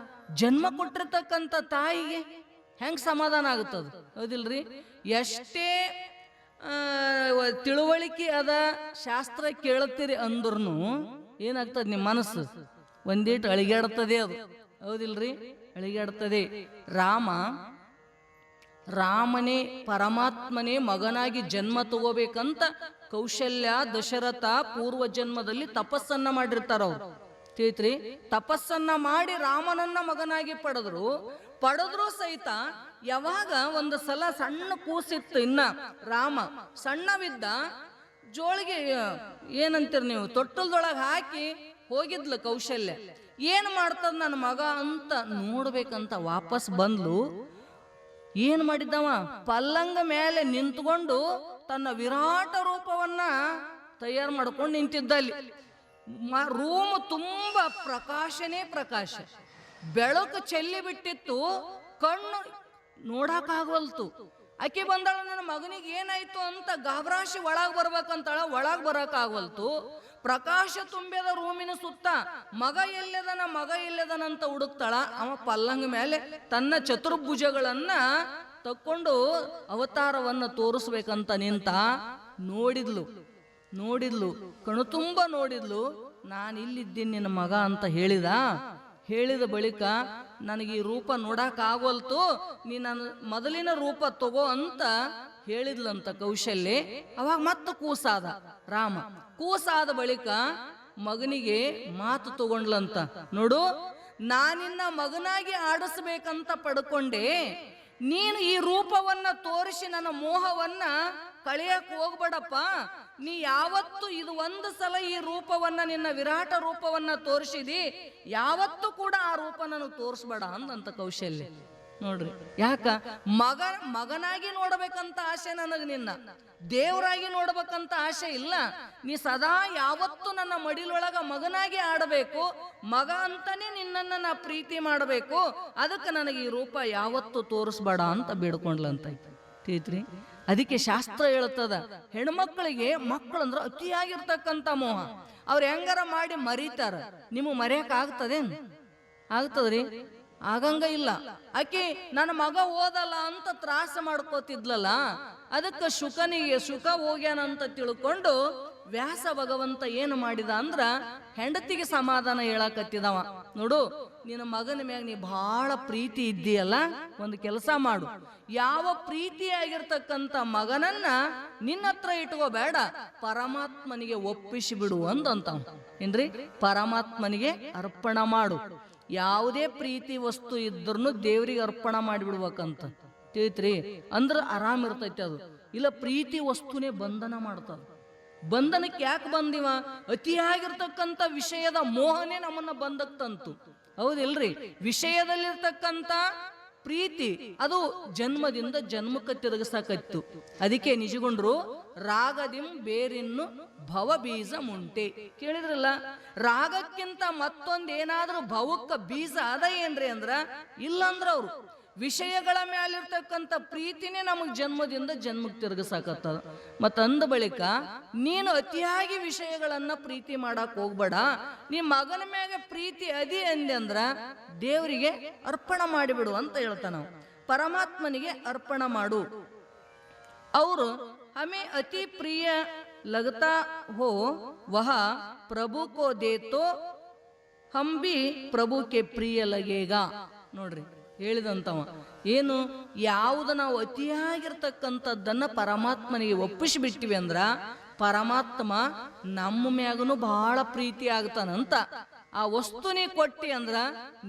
ಜನ್ಮ ಕೊಟ್ಟಿರ್ತಕ್ಕಂಥ ತಾಯಿಗೆ ಹೆಂಗ್ ಸಮಾಧಾನ ಆಗುತ್ತದ? ಹೌದಿಲ್ರಿ? ಎಷ್ಟೇ ತಿಳುವಳಿಕೆ ಅದ, ಶಾಸ್ತ್ರ ಕೇಳುತ್ತೀರಿ ಅಂದ್ರೂ ಏನಾಗ್ತದೆ, ನಿಮ್ಮ ಮನಸ್ಸು ಒಂದೇಟು ಅಳಿಗಾಡ್ತದೆ. ಅದು ಹೌದಿಲ್ರಿ? ಅಳಿಗಾಡ್ತದೆ. ರಾಮನೇ ಪರಮಾತ್ಮನೇ ಮಗನಾಗಿ ಜನ್ಮ ತಗೋಬೇಕಂತ ಕೌಶಲ್ಯ ದಶರಥ ಪೂರ್ವ ಜನ್ಮದಲ್ಲಿ ತಪಸ್ಸನ್ನ ಮಾಡಿರ್ತಾರ. ಅವ್ರು ತಿಳಿತ್ರಿ, ತಪಸ್ಸನ್ನ ಮಾಡಿ ರಾಮನನ್ನ ಮಗನಾಗಿ ಪಡೆದ್ರು ಸಹಿತ ಯಾವಾಗ ಒಂದು ಸಲ ಸಣ್ಣ ಕೂಸಿತ್ತು, ಇನ್ನ ರಾಮ ಸಣ್ಣವಿದ್ದ, ಜೋಳಿಗೆ ಏನಂತೀರಿ ನೀವು, ತೊಟ್ಟಲ್ದೊಳಗೆ ಹಾಕಿ ಹೋಗಿದ್ಲು ಕೌಶಲ್ಯ. ಏನ್ ಮಾಡ್ತದ ನನ್ನ ಮಗ ಅಂತ ನೋಡ್ಬೇಕಂತ ವಾಪಸ್ ಬಂದ್ಲು. ಏನ್ ಮಾಡಿದ್ದವ, ಪಲ್ಲಂಗ ಮೇಲೆ ನಿಂತ್ಕೊಂಡು ತನ್ನ ವಿರಾಟ ರೂಪವನ್ನ ತಯಾರು ಮಾಡ್ಕೊಂಡು ನಿಂತಿದ್ದಲ್ಲಿ. ರೂಮ್ ತುಂಬ ಪ್ರಕಾಶನೇ ಪ್ರಕಾಶ, ಬೆಳಕು ಚೆಲ್ಲಿ ಬಿಟ್ಟಿತ್ತು, ಕಣ್ಣು ನೋಡಕ್ಕಾಗವಲ್ತು. ಆಕೆ ಬಂದಾಳ, ನನ್ನ ಮಗನಿಗೆ ಏನಾಯ್ತು ಅಂತ ಗಾಬರಾಶಿ ಒಳಗ್ ಬರ್ಬೇಕಂತಾಳ, ಒಳಗ್ ಬರಕ್ಕಾಗವಲ್ತು. ಪ್ರಕಾಶ ತುಂಬಿದ ರೂಮಿನ ಸುತ್ತ ಮಗ ಎಲ್ಲದನಂತ ಹುಡುಕ್ತಾಳ. ಅವ ಪಲ್ಲಂಗ ಮೇಲೆ ತನ್ನ ಚತುರ್ಭುಜಗಳನ್ನ ತಕ್ಕೊಂಡು ಅವತಾರವನ್ನ ತೋರಿಸ್ಬೇಕಂತ ನಿಂತ. ನೋಡಿದ್ಲು, ಕಣು ತುಂಬ ನೋಡಿದ್ಲು. ನಾನು ಇಲ್ಲಿದ್ದೀನಿ ನಿನ್ನ ಮಗ ಅಂತ ಹೇಳಿದ ಬಳಿಕ ನನಗೆ ಈ ರೂಪ ನೋಡಕ್ ಆಗೋಲ್ತು, ನೀ ನನ್ನ ಮೊದಲಿನ ರೂಪ ತಗೋ ಅಂತ ಹೇಳಿದ್ಲಂತ ಕೌಶಲ್ಯ. ಅವಾಗ ಮತ್ತೆ ಕೂಸಾದ ರಾಮ. ಕೂಸಾದ ಬಳಿಕ ಮಗನಿಗೆ ಮಾತು ತಗೊಂಡ್ಲಂತ, ನೋಡು ನಾನಿನ್ನ ಮಗನಾಗಿ ಆಡಿಸ್ಬೇಕಂತ ಪಡ್ಕೊಂಡೆ, ನೀನು ಈ ರೂಪವನ್ನ ತೋರಿಸಿ ನನ್ನ ಮೋಹವನ್ನ ಕಳೆಯಕ್ ಹೋಗ್ಬೇಡಪ್ಪ. ನೀ ಯಾವತ್ತು ಇದು ಒಂದು ಸಲ ಈ ರೂಪವನ್ನ, ನಿನ್ನ ವಿರಾಟ ರೂಪವನ್ನ ತೋರಿಸಿದಿ, ಯಾವತ್ತೂ ಕೂಡ ಆ ರೂಪ ನನಗೆ ತೋರಿಸ್ಬೇಡ ಅಂದಂತ ಕೌಶಲ್ಯ. ನೋಡ್ರಿ, ಯಾಕ ಮಗನಾಗಿ ನೋಡ್ಬೇಕಂತ ಆಸೆ ನನಗೆ, ನಿನ್ನ ದೇವರಾಗಿ ನೋಡ್ಬೇಕಂತ ಆಸೆ ಇಲ್ಲ. ನೀ ಸದಾ ಯಾವತ್ತು ನನ್ನ ಮಡಿಲೊಳಗ ಮಗನಾಗಿ ಆಡಬೇಕು, ಮಗ ಅಂತಾನೆ ನಿನ್ನನ್ನ ನಾ ಪ್ರೀತಿ ಮಾಡಬೇಕು, ಅದಕ್ಕೆ ನನಗೆ ಈ ರೂಪ ಯಾವತ್ತು ತೋರಿಸ್ಬೇಡ ಅಂತ ಬೇಡ್ಕೊಂಡ್ಲಂತ. ತಿಳಿತ್ರಿ? ಅದಕ್ಕೆ ಶಾಸ್ತ್ರ ಹೇಳ್ತದ, ಹೆಣ್ಮಕ್ಳಿಗೆ ಮಕ್ಕಳಂದ್ರ ಅತಿಯಾಗಿರ್ತಕ್ಕಂಥ ಮೋಹ. ಅವ್ರು ಹೆಂಗಾರ ಮಾಡಿ ಮರೀತಾರ, ನಿಮಗೆ ಮರೆಯಕ್ ಆಗ್ತದ್ರಿ? ಆಗಂಗ ಇಲ್ಲ. ಆಕಿ ನನ್ನ ಮಗ ಓದಲ್ಲ ಅಂತ ತ್ರಾಸ ಮಾಡ್ಕೋತಿದ್ಲಲ್ಲ, ಅದಕ್ಕೆ ಶುಕ ಹೋಗ್ಯಾನಂತ ತಿಳ್ಕೊಂಡು ವ್ಯಾಸ ಭಗವಂತ ಏನು ಮಾಡಿದ ಅಂದ್ರ ಹೆಂಡತಿಗೆ ಸಮಾಧಾನ ಹೇಳಕತ್ತಿದವ. ನೋಡು, ನಿನ್ನ ಮಗನ ಮ್ಯಾಗ ನೀ ಬಹಳ ಪ್ರೀತಿ ಇದ್ದೀಯಲ್ಲ, ಒಂದು ಕೆಲಸ ಮಾಡು, ಯಾವ ಪ್ರೀತಿಯಾಗಿರ್ತಕ್ಕಂಥ ಮಗನನ್ನ ನಿನ್ನ ಹತ್ರ ಇಟ್ಕೋಬೇಡ, ಪರಮಾತ್ಮನಿಗೆ ಒಪ್ಪಿಸಿ ಬಿಡು ಅಂದಂತ. ಏನ್ರಿ? ಪರಮಾತ್ಮನಿಗೆ ಅರ್ಪಣ ಮಾಡು. ಯಾವುದೇ ಪ್ರೀತಿ ವಸ್ತು ಇದ್ರೂ ದೇವ್ರಿಗೆ ಅರ್ಪಣ ಮಾಡಿಬಿಡ್ಬೇಕಂತ. ತಿಳಿತ್ರಿ? ಅಂದ್ರ ಆರಾಮ್ ಇರ್ತೈತಿ. ಅದು ಇಲ್ಲ, ಪ್ರೀತಿ ವಸ್ತುನೇ ಬಂಧನ ಮಾಡ್ತದ. ಬಂಧನಕ್ಕೆ ಯಾಕೆ ಬಂದಿವ? ಅತಿಯಾಗಿರ್ತಕ್ಕಂಥ ವಿಷಯದ ಮೋಹನೆ ನಮ್ಮನ್ನ ಬಂದಕ್ತಂತು. ಹೌದಿಲ್ರಿ? ವಿಷಯದಲ್ಲಿರ್ತಕ್ಕಂಥ ಪ್ರೀತಿ ಅದು ಜನ್ಮದಿಂದ ಜನ್ಮಕ್ಕೆ ತಿರುಗಿಸಕತ್ತು. ಅದಕ್ಕೆ ನಿಜಗೊಂಡ್ರು ರಾಗದಿಂ ಬೇರಿನ್ನು ಭವ ಬೀಜ ಮುಂಟೆ. ಕೇಳಿದ್ರಲ್ಲ, ರಾಗಕ್ಕಿಂತ ಮತ್ತೊಂದೇನಾದ್ರೂ ಭವಕ್ಕ ಬೀಜ ಅದ ಏನ್ರಿ ಅಂದ್ರ ಇಲ್ಲಂದ್ರ ಅವ್ರು ವಿಷಯಗಳ ಮ್ಯಾಲಿರ್ತಕ್ಕಂಥ ಪ್ರೀತಿನೇ ನಮಗೆ ಜನ್ಮದಿಂದ ಜನ್ಮಕ್ಕೆ ತಿರುಗಿಸಾಕತ್ತದ. ಮತ್ತು ಅಂದ ಬಳಿಕ ನೀನು ಅತಿಯಾಗಿ ವಿಷಯಗಳನ್ನ ಪ್ರೀತಿ ಮಾಡಕ್ ಹೋಗ್ಬೇಡ. ನಿಮ್ಮ ಮಗನ ಮ್ಯಾಗ ಪ್ರೀತಿ ಅದಿ ಅಂದೆ ಅಂದ್ರ ದೇವರಿಗೆ ಅರ್ಪಣ ಮಾಡಿಬಿಡು ಅಂತ ಹೇಳ್ತಾನ. ನಾವು ಪರಮಾತ್ಮನಿಗೆ ಅರ್ಪಣ ಮಾಡು. ಅವರು ಹಮೇ ಅತಿ ಪ್ರಿಯ ಲಗತಾ ಹೋ ವಹ ಪ್ರಭು ಕೋ ದೇತೋ ಹಮ್ ಬಿ ಪ್ರಭು ಕೆ ಪ್ರಿಯ ಲಗೇಗ. ನೋಡ್ರಿ ಹೇಳಿದಂತವ ಏನು, ಯಾವುದು ನಾವು ಅತಿಯಾಗಿರ್ತಕ್ಕಂಥದ್ದನ್ನ ಪರಮಾತ್ಮನಿಗೆ ಒಪ್ಪಿಸಿಬಿಟ್ಟಿವಿ ಅಂದ್ರ ಪರಮಾತ್ಮ ನಮ್ಮ ಮ್ಯಾಗನು ಬಹಳ ಪ್ರೀತಿ ಆಗ್ತಾನಂತ. ಆ ವಸ್ತು ನೀ ಕೊಟ್ಟಿ ಅಂದ್ರ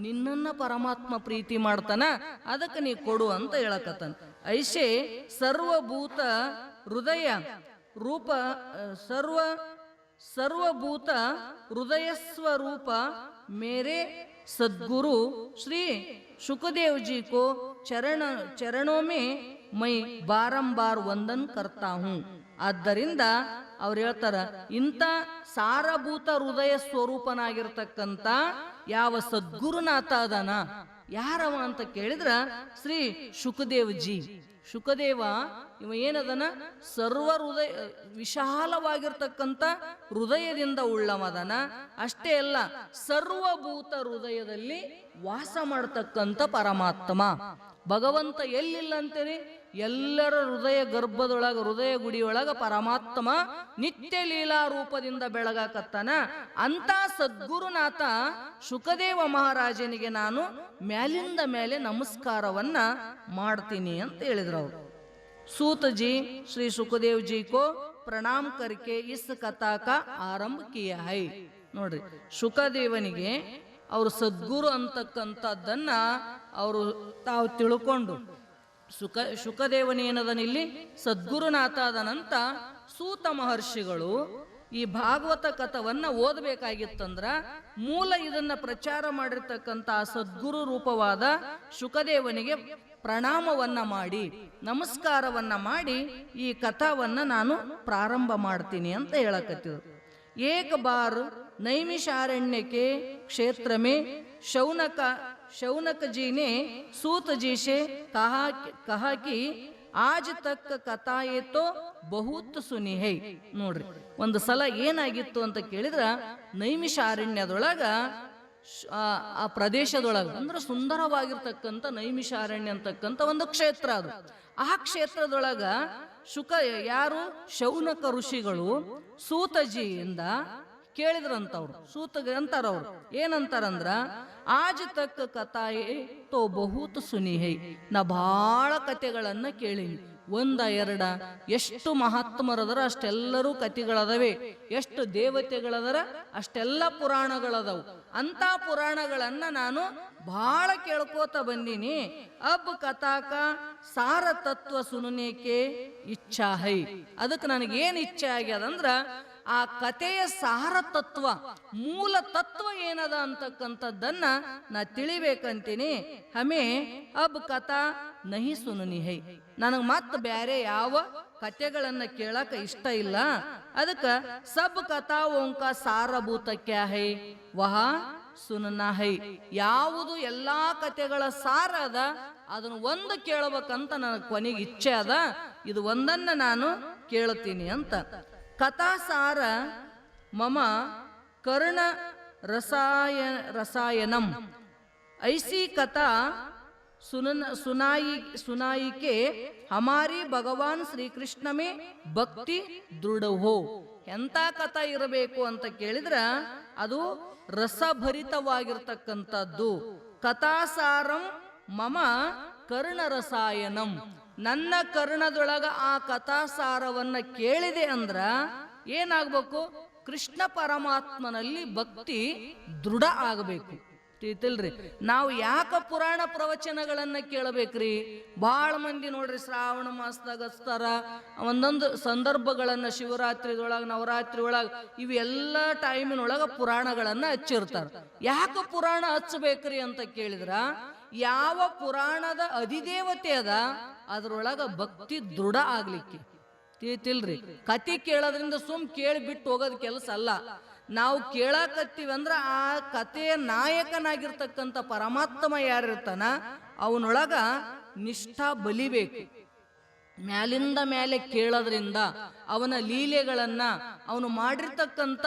ನಿನ್ನನ್ನ ಪರಮಾತ್ಮ ಪ್ರೀತಿ ಮಾಡ್ತಾನ, ಅದಕ್ಕೆ ನೀ ಕೊಡು ಅಂತ ಹೇಳಕತ್ತಾನ. ಐಶೆ ಸರ್ವಭೂತ ಹೃದಯ ರೂಪ ಸರ್ವಭೂತ ಹೃದಯ ಸ್ವರೂಪ ಮೇರೆ सद्गुरु श्री सुखदेव जी को चरणों में मैं बारंबार वंदन करता हूँ. ಆದ್ದರಿಂದ ಅವ್ರು ಹೇಳ್ತಾರ, ಇಂಥ ಸಾರಭೂತ ಹೃದಯ ಸ್ವರೂಪನಾಗಿರ್ತಕ್ಕಂಥ ಯಾವ ಸದ್ಗುರುನಾಥ ಅದಾನ, ಯಾರವ ಅಂತ ಕೇಳಿದ್ರ ಶ್ರೀ ಸುಖದೇವ್ ಜಿ. ಸುಖದೇವ ಇವ ಏನದನ, ಸರ್ವ ಹೃದಯ ವಿಶಾಲವಾಗಿರ್ತಕ್ಕಂಥ ಹೃದಯದಿಂದ ಉಳ್ಳವದನ. ಅಷ್ಟೇ ಅಲ್ಲ, ಸರ್ವಭೂತ ಹೃದಯದಲ್ಲಿ ವಾಸ ಮಾಡತಕ್ಕಂಥ ಪರಮಾತ್ಮ ಭಗವಂತ ಎಲ್ಲಿಲ್ಲ ಅಂತೀರಿ? ಎಲ್ಲರ ಹೃದಯ ಗರ್ಭದೊಳಗ, ಹೃದಯ ಗುಡಿಯೊಳಗ ಪರಮಾತ್ಮ ನಿತ್ಯ ಲೀಲಾ ರೂಪದಿಂದ ಬೆಳಗಾಕತ್ತಾನ. ಅಂತ ಸದ್ಗುರುನಾಥ ಸುಖದೇವ ಮಹಾರಾಜನಿಗೆ ನಾನು ಮ್ಯಾಲಿಂದ ಮೇಲೆ ನಮಸ್ಕಾರವನ್ನ ಮಾಡ್ತೀನಿ ಅಂತ ಹೇಳಿದ್ರು ಅವರು. सूत जी श्री सुखदेव जी को प्रणाम करके इस कथा का आरंभ किया है. ನೋಡ್ರಿ, ಸುಖದೇವನಿಗೆ ಅವರು ಸದ್ಗುರು ಅಂತಕ್ಕಂಥದ್ದನ್ನ ಅವರು ತಾವು ತಿಳ್ಕೊಂಡು, ಸುಖದೇವನೇನದನ ಇಲ್ಲಿ ಸದ್ಗುರುನಾಥ ಅದನಂತ ಸೂತ ಮಹರ್ಷಿಗಳು ಈ ಭಾಗವತ ಕಥವನ್ನ ಓದಬೇಕಾಗಿತ್ತಂದ್ರ ಮೂಲ ಇದನ್ನ ಪ್ರಚಾರ ಮಾಡಿರ್ತಕ್ಕಂಥ ಸದ್ಗುರು ರೂಪವಾದ ಸುಖದೇವನಿಗೆ ಪ್ರಣಾಮವನ್ನ ಮಾಡಿ, ನಮಸ್ಕಾರವನ್ನ ಮಾಡಿ ಈ ಕಥಾವನ್ನ ನಾನು ಪ್ರಾರಂಭ ಮಾಡ್ತೀನಿ ಅಂತ ಹೇಳಕತ್ತಿದ್ರು. ಏಕ ಬಾರ್ नैमिषारण्य के क्षेत्र में शौनक जी ने सूत जी से कहा कि आज तक कथाए तो बहुत सुनी है. ನೋಡ್ರಿ, ಒಂದು ಸಲ ಏನಾಗಿತ್ತು ಅಂತ ಕೇಳಿದ್ರ, ನೈಮಿಷಾರಣ್ಯದೊಳಗ ಆ ಪ್ರದೇಶದೊಳಗ ಅಂದ್ರೆ ಸುಂದರವಾಗಿರ್ತಕ್ಕಂಥ ನೈಮಿಷಾರಣ್ಯ ಅಂತಕ್ಕಂಥ ಒಂದು ಕ್ಷೇತ್ರ ಅದು. ಆ ಕ್ಷೇತ್ರದೊಳಗ ಯಾರು ಶೌನಕ ಋಷಿಗಳು ಸೂತಜಿಯಿಂದ ಕೇಳಿದ್ರಂತವ್ರು. ಸೂತಗೆ ಅಂತಾರವ್ರು, ಏನಂತಾರಂದ್ರ, ಆಜ್ ತಕ್ಕ ಕಥಾಯೇ ತೋ ಬಹುತ್ ಸುನಿ ಹೈ. ನಾ ಭಾಳ ಕಥೆಗಳನ್ನ ಕೇಳೀನಿ. ಒಂದ ಎರಡ, ಎಷ್ಟು ಮಹಾತ್ಮರದರ ಅಷ್ಟೆಲ್ಲರೂ ಕಥೆಗಳದವೆ, ಎಷ್ಟು ದೇವತೆಗಳದರ ಅಷ್ಟೆಲ್ಲ ಪುರಾಣಗಳದವು. ಅಂತ ಪುರಾಣಗಳನ್ನ ನಾನು ಭಾಳ ಕೇಳ್ಕೋತ ಬಂದೀನಿ. ಅಬ್ ಕಥಾಕ ಸಾರ ತತ್ವ ಸುನನೇಕೆ ಇಚ್ಛಾ ಹೈ. ಅದಕ್ಕೆ ನನಗೇನು ಇಚ್ಛೆ ಆಗ್ಯದಂದ್ರ ಆ ಕಥೆಯ ಸಾರ ತತ್ವ, ಮೂಲ ತತ್ವ ಏನದ ಅಂತಕ್ಕಂಥದ್ದನ್ನ ನಾ ತಿಳಿಬೇಕಂತೀನಿ. ಹಮೇ ಅಬ್ ಕಥಾ ನಹಿ ಸುನನಿ ಹೈ. ನನಗೆ ಮತ್ತೆ ಬೇರೆ ಯಾವ ಕಥೆಗಳನ್ನ ಕೇಳಕ ಇಷ್ಟ ಇಲ್ಲ. ಅದಕ್ಕ ಸಬ್ ಕಥಾ ಓಂಕ ಸಾರಭೂತ ಕ್ಯಾ ಹೈ ವಹ ಸುನನಾ ಹೈ. ಯಾವುದು ಎಲ್ಲಾ ಕಥೆಗಳ ಸಾರ ಅದ ಅದನ್ನು ಒಂದು ಕೇಳಬೇಕಂತ ನನಗೆ ಕೊನೆಗೆ ಇಚ್ಛೆ ಅದ. ಇದು ಒಂದನ್ನ ನಾನು ಕೇಳ್ತೀನಿ ಅಂತ. ಕಥಾಸಾರ ಮಮ ಕರ್ಣ रसायनम ऐसी कथा सुनाई के हमारी भगवान श्री कृष्ण में भक्ति दृढ़ हो. ಎಂತ ಕಥಾ ಇರಬೇಕು ಅಂತ ಕೇಳಿದ್ರ ಅದು ರಸಭರಿತವಾಗಿರ್ತಕ್ಕಂಥದ್ದು. ಕಥಾಸಾರಂ ಮಮ ಕರ್ಣ ರಸಾಯನಂ. ನನ್ನ ಕರ್ಣದೊಳಗ ಆ ಕಥಾಸಾರವನ್ನ ಕೇಳಿದೆ ಅಂದ್ರ ಏನಾಗ್ಬೇಕು? ಕೃಷ್ಣ ಪರಮಾತ್ಮನಲ್ಲಿ ಭಕ್ತಿ ದೃಢ ಆಗಬೇಕು. ತಿಳಿತಿಲ್ರಿ? ನಾವು ಯಾಕ ಪುರಾಣ ಪ್ರವಚನಗಳನ್ನ ಕೇಳಬೇಕ್ರಿ? ಬಹಳ ಮಂದಿ ನೋಡ್ರಿ ಶ್ರಾವಣ ಮಾಸದಾಗ ಹಚ್ತಾರ, ಒಂದೊಂದು ಸಂದರ್ಭಗಳನ್ನ ಶಿವರಾತ್ರಿದೊಳಗ, ನವರಾತ್ರಿ ಒಳಗ, ಇವೆಲ್ಲ ಟೈಮಿನೊಳಗ ಪುರಾಣಗಳನ್ನ ಹಚ್ಚಿರ್ತಾರ. ಯಾಕ ಪುರಾಣ ಹಚ್ಚಬೇಕ್ರಿ ಅಂತ ಕೇಳಿದ್ರ, ಯಾವ ಪುರಾಣದ ಅಧಿದೇವತೆ ಅದ ಅದ್ರೊಳಗ ಭಕ್ತಿ ದೃಢ ಆಗ್ಲಿಕ್ಕೆ. ತಿಳಿತಿಲ್ರಿ? ಕತಿ ಕೇಳೋದ್ರಿಂದ ಸುಮ್ ಕೇಳಿ ಬಿಟ್ಟು ಹೋಗೋದ್ ಕೆಲಸ ಅಲ್ಲ. ನಾವು ಕೇಳಕತ್ತೀವಿ ಅಂದ್ರ ಆ ಕಥೆಯ ನಾಯಕನಾಗಿರ್ತಕ್ಕಂಥ ಪರಮಾತ್ಮ ಯಾರಿರ್ತಾನ ಅವನೊಳಗ ನಿಷ್ಠಾ ಬಲಿಬೇಕು. ಮ್ಯಾಲಿಂದ ಮೇಲೆ ಕೇಳೋದ್ರಿಂದ ಅವನ ಲೀಲೆಗಳನ್ನ, ಅವನು ಮಾಡಿರ್ತಕ್ಕಂಥ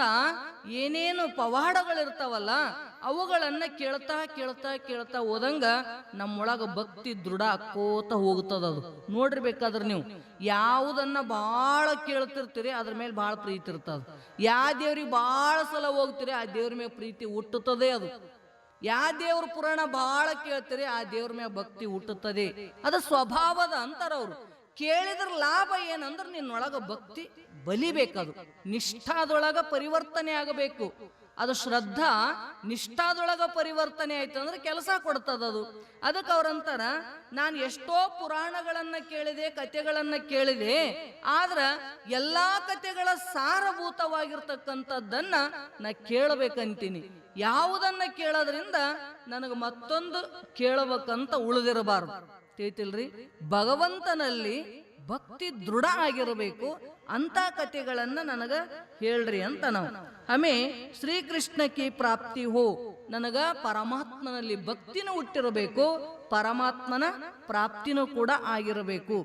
ಏನೇನು ಪವಾಡಗಳಿರ್ತಾವಲ್ಲ ಅವುಗಳನ್ನ ಕೇಳ್ತಾ ಕೇಳ್ತಾ ಕೇಳ್ತಾ ಹೋದಂಗ ನಮ್ಮೊಳಗ ಭಕ್ತಿ ದೃಢ ಆಕೋತ ಹೋಗ್ತದದು. ನೋಡಿರ್ಬೇಕಾದ್ರೆ ನೀವು ಯಾವುದನ್ನ ಭಾಳ ಕೇಳ್ತಿರ್ತೀರಿ ಅದ್ರ ಮೇಲೆ ಭಾಳ ಪ್ರೀತಿ ಇರ್ತದ. ಯಾವ ದೇವ್ರಿಗೆ ಭಾಳ ಸಲ ಹೋಗ್ತೀರಿ ಆ ದೇವ್ರ ಮೇಲೆ ಪ್ರೀತಿ ಹುಟ್ಟುತ್ತದೆ. ಅದು ಯಾವ ದೇವ್ರ ಪುರಾಣ ಭಾಳ ಕೇಳ್ತೀರಿ ಆ ದೇವ್ರ ಮೇಲೆ ಭಕ್ತಿ ಹುಟ್ಟುತ್ತದೆ. ಅದು ಸ್ವಭಾವದ ಅಂತಾರವ್ರು. ಕೇಳಿದ್ರ ಲಾಭ ಏನಂದ್ರೆ ನಿನ್ನೊಳಗ ಭಕ್ತಿ ಬಲಿಬೇಕದು, ನಿಷ್ಠಾದೊಳಗ ಪರಿವರ್ತನೆ ಆಗಬೇಕು. ಅದು ಶ್ರದ್ಧಾ ನಿಷ್ಠಾದೊಳಗ ಪರಿವರ್ತನೆ ಆಯ್ತು ಅಂದ್ರೆ ಕೆಲಸ ಕೊಡ್ತದದು. ಅದಕ್ಕೆ ಅವ್ರಂತಾರ, ನಾನು ಎಷ್ಟೋ ಪುರಾಣಗಳನ್ನ ಕೇಳಿದೆ, ಕಥೆಗಳನ್ನ ಕೇಳಿದೆ, ಆದ್ರ ಎಲ್ಲಾ ಕಥೆಗಳ ಸಾರಭೂತವಾಗಿರ್ತಕ್ಕಂಥದ್ದನ್ನ ನಾ ಕೇಳಬೇಕಂತೀನಿ. ಯಾವುದನ್ನ ಕೇಳೋದ್ರಿಂದ ನನಗೆ ಮತ್ತೊಂದು ಕೇಳಬೇಕಂತ ಉಳಿದಿರಬಾರ್ದು. ತಿಳಿತಿಲ್ರಿ? ಭಗವಂತನಲ್ಲಿ ಭಕ್ತಿ ದೃಢ ಆಗಿರಬೇಕು. ಅಂತ ಕಥೆಗಳನ್ನ ನನಗ ಹೇಳ್ರಿ ಅಂತ ನಾವು. ಶ್ರೀಕೃಷ್ಣ ಕಿ ಪ್ರಾಪ್ತಿ ಹೋ, ನನಗ ಪರಮಾತ್ಮನಲ್ಲಿ ಭಕ್ತಿನೂ ಹುಟ್ಟಿರಬೇಕು, ಪರಮಾತ್ಮನ ಪ್ರಾಪ್ತಿನೂ ಕೂಡ ಆಗಿರಬೇಕು.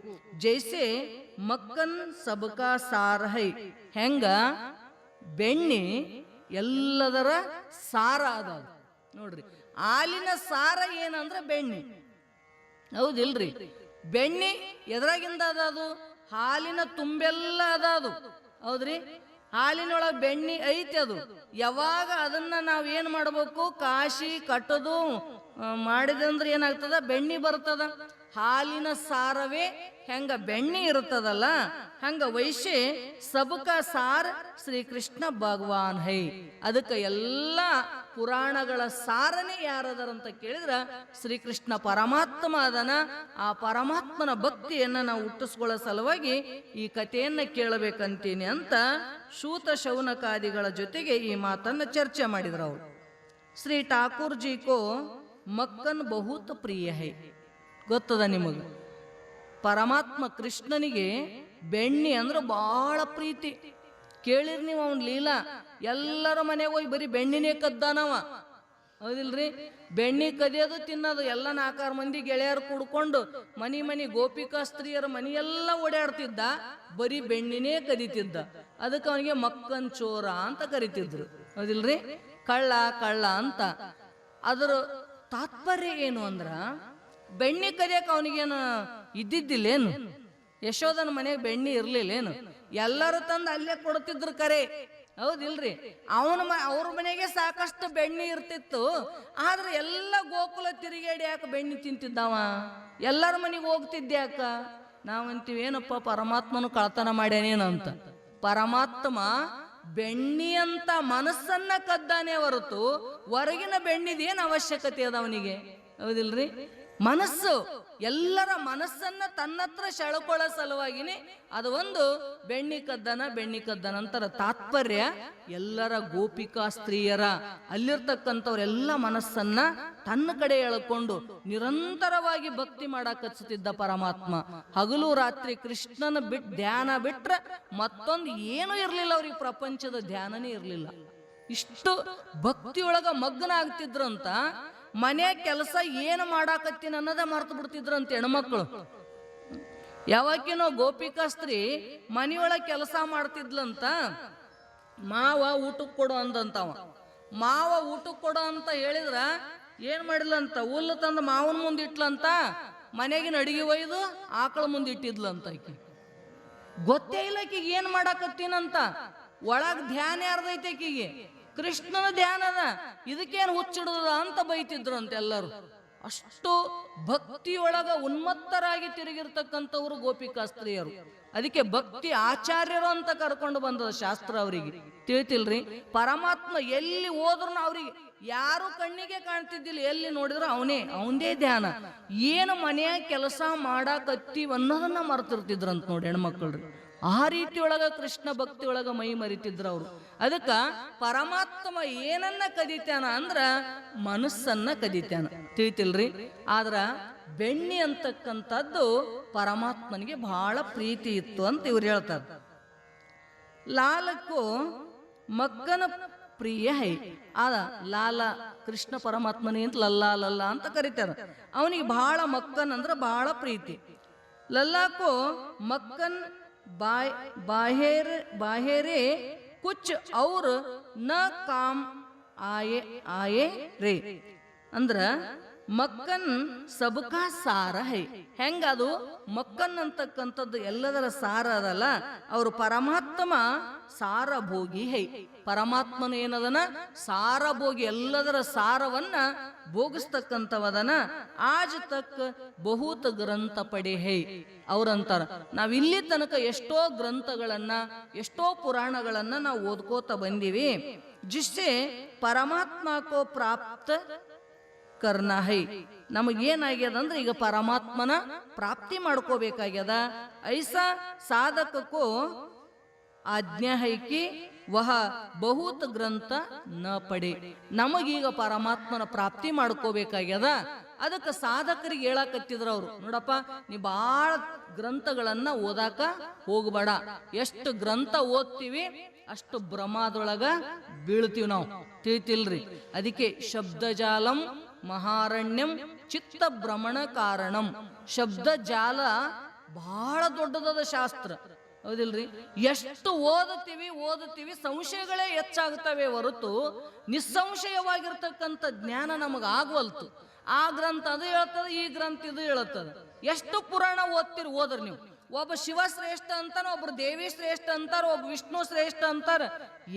ಜೈಸೆ ಮಕ್ಕನ್ ಸಬಕಾ ಸಾರ ಹೈ, ಹೆಂಗ ಬೆಣ್ಣೆ ಎಲ್ಲದರ ಸಾರ ಅದ ನೋಡ್ರಿ. ಹಾಲಿನ ಸಾರ ಏನಂದ್ರೆ ಬೆಣ್ಣೆ, ಹೌದಿಲ್ರಿ? ಬೆಣ್ಣೆ ಎದ್ರಾಗಿಂದ ಅದದು? ಹಾಲಿನ ತುಂಬೆಲ್ಲ ಅದದು, ಹೌದ್ರಿ? ಹಾಲಿನೊಳಗೆ ಬೆಣ್ಣೆ ಐತಿ. ಅದು ಯಾವಾಗ ಅದನ್ನ ನಾವ್ ಏನ್ ಮಾಡ್ಬೇಕು, ಕಾಶಿ ಕಟ್ಟೋದು ಮಾಡಿದಂದ್ರೆ ಏನಾಗ್ತದ, ಬೆಣ್ಣೆ ಬರ್ತದ. ಹಾಲಿನ ಸಾರವೇ ಹೆಂಗ ಬೆಣ್ಣೆ ಇರುತ್ತದಲ್ಲ, ಹಂಗ ವೈಶ್ಯ ಸಬಕ ಸಾರ ಶ್ರೀಕೃಷ್ಣ ಭಗವಾನ್ ಹೈ. ಅದಕ್ಕೆ ಎಲ್ಲ ಪುರಾಣಗಳ ಸಾರನೇ ಯಾರದರಂತ ಕೇಳಿದ್ರ ಶ್ರೀಕೃಷ್ಣ ಪರಮಾತ್ಮ ಅದನ. ಆ ಪರಮಾತ್ಮನ ಭಕ್ತಿಯನ್ನ ನಾವು ಹುಟ್ಟಿಸ್ಕೊಳ್ಳೋ ಸಲುವಾಗಿ ಈ ಕಥೆಯನ್ನ ಕೇಳಬೇಕಂತೀನಿ ಅಂತ ಶೂತ ಶೌನಕಾದಿಗಳ ಜೊತೆಗೆ ಈ ಮಾತನ್ನ ಚರ್ಚೆ ಮಾಡಿದ್ರು ಅವರು. ಶ್ರೀ ಠಾಕೂರ್ ಜಿ ಕೋ ಮಕ್ಕನ್ ಬಹುತ್ ಪ್ರಿಯ ಹೈ, ಗೊತ್ತದ ನಿಮಗೆ? ಪರಮಾತ್ಮ ಕೃಷ್ಣನಿಗೆ ಬೆಣ್ಣೆ ಅಂದ್ರೆ ಬಹಳ ಪ್ರೀತಿ. ಕೇಳಿರಿ ನೀವು ಅವನ್ ಲೀಲಾ, ಎಲ್ಲರ ಮನೆಗೆ ಹೋಗಿ ಬರೀ ಬೆಣ್ಣಿನೇ ಕದ್ದಾನವ, ಹೌದಿಲ್ರಿ? ಬೆಣ್ಣೆ ಕದಿಯೋದು ತಿನ್ನೋದು ಎಲ್ಲ 4-6 ಮಂದಿ ಗೆಳೆಯರು ಕುಡ್ಕೊಂಡು ಮನಿ ಗೋಪಿಕಾ ಸ್ತ್ರೀಯರ ಮನೆಯೆಲ್ಲ ಓಡಾಡ್ತಿದ್ದ, ಬರೀ ಬೆಣ್ಣಿನೇ ಕದಿತಿದ್ದ. ಅದಕ್ಕೆ ಅವನಿಗೆ ಮಕ್ಕನ್ ಚೋರ ಅಂತ ಕರಿತಿದ್ರು, ಹೌದಿಲ್ರಿ? ಕಳ್ಳ ಕಳ್ಳ ಅಂತ. ಅದರ ತಾತ್ಪರ್ಯ ಏನು ಅಂದ್ರ, ಬೆಣ್ಣೆ ಕದಿಯಕ್ಕೆ ಅವನಿಗೇನು ಇದ್ದಿದ್ದಿಲ್ಲೇನು? ಯಶೋಧನ ಮನೆಗೆ ಬೆಣ್ಣೆ ಇರ್ಲಿಲ್ಲೇನು? ಎಲ್ಲರೂ ತಂದು ಅಲ್ಲೇ ಕೊಡ್ತಿದ್ರು ಕರೆ, ಹೌದಿಲ್ರಿ? ಅವ್ರ ಮನೆಗೆ ಸಾಕಷ್ಟು ಬೆಣ್ಣೆ ಇರ್ತಿತ್ತು. ಆದ್ರೆ ಎಲ್ಲ ಗೋಕುಲ ತಿರುಗಾಡಿ ಯಾಕೆ ಬೆಣ್ಣೆ ತಿಂತಿದ್ದವ? ಎಲ್ಲರ ಮನೆಗೆ ಹೋಗ್ತಿದ್ಯಾಕ? ನಾವಂತೀವಿ ಏನಪ್ಪ ಪರಮಾತ್ಮನು ಕಳ್ತನ ಮಾಡ್ಯಾನೇನಂತ. ಪರಮಾತ್ಮ ಬೆಣ್ಣಿ ಅಂತ ಮನಸ್ಸನ್ನ ಕದ್ದಾನೆ ಹೊರತು ಹೊರಗಿನ ಬೆಣ್ಣಿದೇನು ಅವಶ್ಯಕತೆ ಅದ ಅವನಿಗೆ, ಹೌದಿಲ್ರಿ? ಮನಸ್ಸು, ಎಲ್ಲರ ಮನಸ್ಸನ್ನ ತನ್ನತ್ರ ಸೆಳ್ಕೊಳ್ಳೋ ಸಲುವಾಗಿನೇ ಅದು ಒಂದು ಬೆಣ್ಣಿ ಕದ್ದನ ಅಂತಾರ. ತಾತ್ಪರ್ಯ ಎಲ್ಲರ ಗೋಪಿಕಾ ಸ್ತ್ರೀಯರ ಅಲ್ಲಿರ್ತಕ್ಕಂಥವ್ರೆಲ್ಲ ಮನಸ್ಸನ್ನ ತನ್ನ ಕಡೆ ಎಳ್ಕೊಂಡು ನಿರಂತರವಾಗಿ ಭಕ್ತಿ ಮಾಡಕ್ ಹಚ್ಚುತ್ತಿದ್ದ ಪರಮಾತ್ಮ. ಹಗಲು ರಾತ್ರಿ ಕೃಷ್ಣನ ಧ್ಯಾನ ಬಿಟ್ರೆ ಮತ್ತೊಂದು ಏನೂ ಇರ್ಲಿಲ್ಲ ಅವ್ರಿಗೆ, ಪ್ರಪಂಚದ ಧ್ಯಾನನೇ ಇರ್ಲಿಲ್ಲ. ಇಷ್ಟು ಭಕ್ತಿಯೊಳಗ ಮಗ್ನ ಆಗ್ತಿದ್ರಂತ. ಮನೆ ಕೆಲಸ ಏನು ಮಾಡಾಕತ್ತೀನಿ ಅನ್ನೋದೇ ಮರ್ತು ಬಿಡ್ತಿದ್ರಂತ ಹೆಣ್ಮಕ್ಳು. ಯಾವಾಕಿನೋ ಗೋಪಿಕಾ ಸ್ತ್ರೀ ಮನೆಯೊಳಗೆ ಕೆಲಸ ಮಾಡ್ತಿದ್ಲಂತ. ಮಾವ ಊಟಕ್ಕೆ ಕೊಡು ಅಂದಂತವ. ಮಾವ ಊಟಕ್ಕೆ ಕೊಡು ಅಂತ ಹೇಳಿದ್ರ ಏನ್ ಮಾಡಿದ್ಲಂತ, ಹುಲ್ಲು ತಂದು ಮಾವನ ಮುಂದೆ ಇಟ್ಲಂತ. ಮನೆಗಿನ ಅಡಿಗೆ ಒಯ್ದು ಆಕಳ ಮುಂದೆ ಇಟ್ಟಿದ್ಲಂತ. ಆಕಿ ಗೊತ್ತೇ ಇಲ್ಲ ಆಕಿಗೆ ಏನ್ ಮಾಡಾಕತ್ತೀನಂತ. ಒಳಗ್ ಧ್ಯಾನ ಯಾರ್ದೈತೆ ಆಕಿಗೆ? ಕೃಷ್ಣನ ಧ್ಯಾನದ. ಇದಕ್ಕೇನು ಹುಚ್ಚಿಡುದ ಅಂತ ಬೈತಿದ್ರು ಅಂತ ಎಲ್ಲರೂ. ಅಷ್ಟು ಭಕ್ತಿಯೊಳಗ ಉನ್ಮತ್ತರಾಗಿ ತಿರುಗಿರ್ತಕ್ಕಂಥವ್ರು ಗೋಪಿಕಾ ಸ್ತ್ರೀಯರು. ಅದಕ್ಕೆ ಭಕ್ತಿ ಆಚಾರ್ಯರು ಅಂತ ಕರ್ಕೊಂಡು ಬಂದದ ಶಾಸ್ತ್ರ ಅವರಿಗೆ. ತಿಳಿತಿಲ್ರಿ? ಪರಮಾತ್ಮ ಎಲ್ಲಿ ಹೋದ್ರು ಅವ್ರಿಗೆ ಯಾರು ಕಣ್ಣಿಗೆ ಕಾಣ್ತಿದ್ದಿಲ್ಲ, ಎಲ್ಲಿ ನೋಡಿದ್ರು ಅವನದೇ ಧ್ಯಾನ. ಏನು ಮನೆಯ ಕೆಲಸ ಮಾಡಾಕತ್ತೀವಿ ಅನ್ನೋದನ್ನ ಮರ್ತಿರ್ತಿದ್ರಂತ ನೋಡಿ ಹೆಣ್ಮಕ್ಳ್ರಿ. ಆ ರೀತಿಯೊಳಗ ಕೃಷ್ಣ ಭಕ್ತಿ ಒಳಗ ಮೈ ಮರಿತಿದ್ರು ಅವರು. ಅದಕ್ಕ ಪರಮಾತ್ಮ ಏನನ್ನ ಕದಿತಾನ ಅಂದ್ರ ಮನಸ್ಸನ್ನ ಕದಿತಾನ. ತಿಳಿತಿಲ್ರಿ? ಆದ್ರ ಬೆಣ್ಣೆ ಅಂತಕ್ಕಂಥದ್ದು ಪರಮಾತ್ಮನಿಗೆ ಬಹಳ ಪ್ರೀತಿ ಇತ್ತು ಅಂತ ಇವ್ರು ಹೇಳ್ತಾರೆ. ಲಾಲಕ್ಕೂ ಮಕ್ಕನ ಪ್ರಿಯ ಹೈ. ಆದ ಲಾಲ ಕೃಷ್ಣ ಪರಮಾತ್ಮನೇ ಅಂತ ಲಲ್ಲಾ ಲಲ್ಲಾ ಅಂತ ಕರೀತಾರೆ. ಅವನಿಗೆ ಬಹಳ ಮಕ್ಕನ್ ಅಂದ್ರೆ ಬಹಳ ಪ್ರೀತಿ. ಲಲ್ಲಾಕೋ ಮಕ್ಕನ್ ಬಾಹೇರೆ ಕುಚ್ ಅವ್ರ ನ ಕಾಮ್ ಆಯೆ ರೇ. ಅಂದ್ರ ಮಕ್ಕನ್ ಸಬಕಾ ಸಾರ ಹೈ. ಹೆಂಗದು ಮಕ್ಕನ್ ಅಂತಕ್ಕಂಥದ್ದು ಎಲ್ಲದರ ಸಾರ ಅದಲ್ಲ, ಅವರು ಪರಮಾತ್ಮ ಸಾರಭೋಗಿ ಹೈ. ಪರಮಾತ್ಮನ ಏನದನ ಸಾರಭೋಗಿ, ಎಲ್ಲದರ ಸಾರವನ್ನ ಭೋಗಿಸ್ತಕ್ಕಂಥವದನ. ಆಜ್ ತಕ್ ಬಹುತ್ ಗ್ರಂಥ ಪಡೆ ಹೈ. ಅವ್ರಂತಾರ, ನಾವಿಲ್ಲಿ ತನಕ ಎಷ್ಟೋ ಗ್ರಂಥಗಳನ್ನ ಎಷ್ಟೋ ಪುರಾಣಗಳನ್ನ ನಾವು ಓದ್ಕೋತ ಬಂದೀವಿ. ಜಿಸ್ಸೆ ಪರಮಾತ್ಮ ಕೋ ಪ್ರಾಪ್ತ ಕರ್ನ ಹೈ. ನಮಗೇನಾಗ್ಯದ ಅಂದ್ರೆ ಈಗ ಪರಮಾತ್ಮನ ಪ್ರಾಪ್ತಿ ಮಾಡ್ಕೋಬೇಕಾಗ್ಯದ. ಐಸಾ ಸಾಧಕಕ್ಕೂ ಆಜ್ಞಾ ಹೈಕಿ ವಹ ಬಹುತ್ ಗ್ರಂಥ ನ ಪಡೆ. ನಮಗೀಗ ಪರಮಾತ್ಮನ ಪ್ರಾಪ್ತಿ ಮಾಡ್ಕೋಬೇಕಾಗ್ಯದ. ಅದಕ್ಕೆ ಸಾಧಕರಿಗೆ ಹೇಳಕತ್ತಿದ್ರ ಅವರು, ನೋಡಪ್ಪ ನೀ ಬಾಳ ಗ್ರಂಥಗಳನ್ನ ಓದಾಕ ಹೋಗ್ಬೇಡ. ಎಷ್ಟು ಗ್ರಂಥ ಓದ್ತೀವಿ ಅಷ್ಟು ಭ್ರಮದೊಳಗ ಬೀಳ್ತೀವಿ ನಾವು, ತಿಳಿತಿಲ್ರಿ. ಅದಕ್ಕೆ ಶಬ್ದಜಾಲಂ ಮಹಾರಣ್ಯಂ ಚಿತ್ತ ಭ್ರಮಣ ಕಾರಣಂ. ಶಬ್ದ ಜಾಲ ಬಹಳ ದೊಡ್ಡದಾದ ಶಾಸ್ತ್ರ, ಹೌದಿಲ್ರಿ? ಎಷ್ಟು ಓದುತ್ತೀವಿ ಸಂಶಯಗಳೇ ಹೆಚ್ಚಾಗುತ್ತವೆ ಹೊರತು ನಿಸ್ಸಂಶಯವಾಗಿರ್ತಕ್ಕಂಥ ಜ್ಞಾನ ನಮಗ ಆಗವಲ್ತು. ಆ ಗ್ರಂಥ ಅದು ಹೇಳ್ತದ, ಈ ಗ್ರಂಥ ಇದು ಹೇಳುತ್ತದ. ಎಷ್ಟು ಪುರಾಣ ಓದ್ರಿ ನೀವು. ಒಬ್ಬ ಶಿವ ಶ್ರೇಷ್ಠ ಅಂತಾರ, ಒಬ್ರು ದೇವಿ ಶ್ರೇಷ್ಠ ಅಂತಾರ, ಒಬ್ಬ ವಿಷ್ಣು ಶ್ರೇಷ್ಠ ಅಂತಾರ.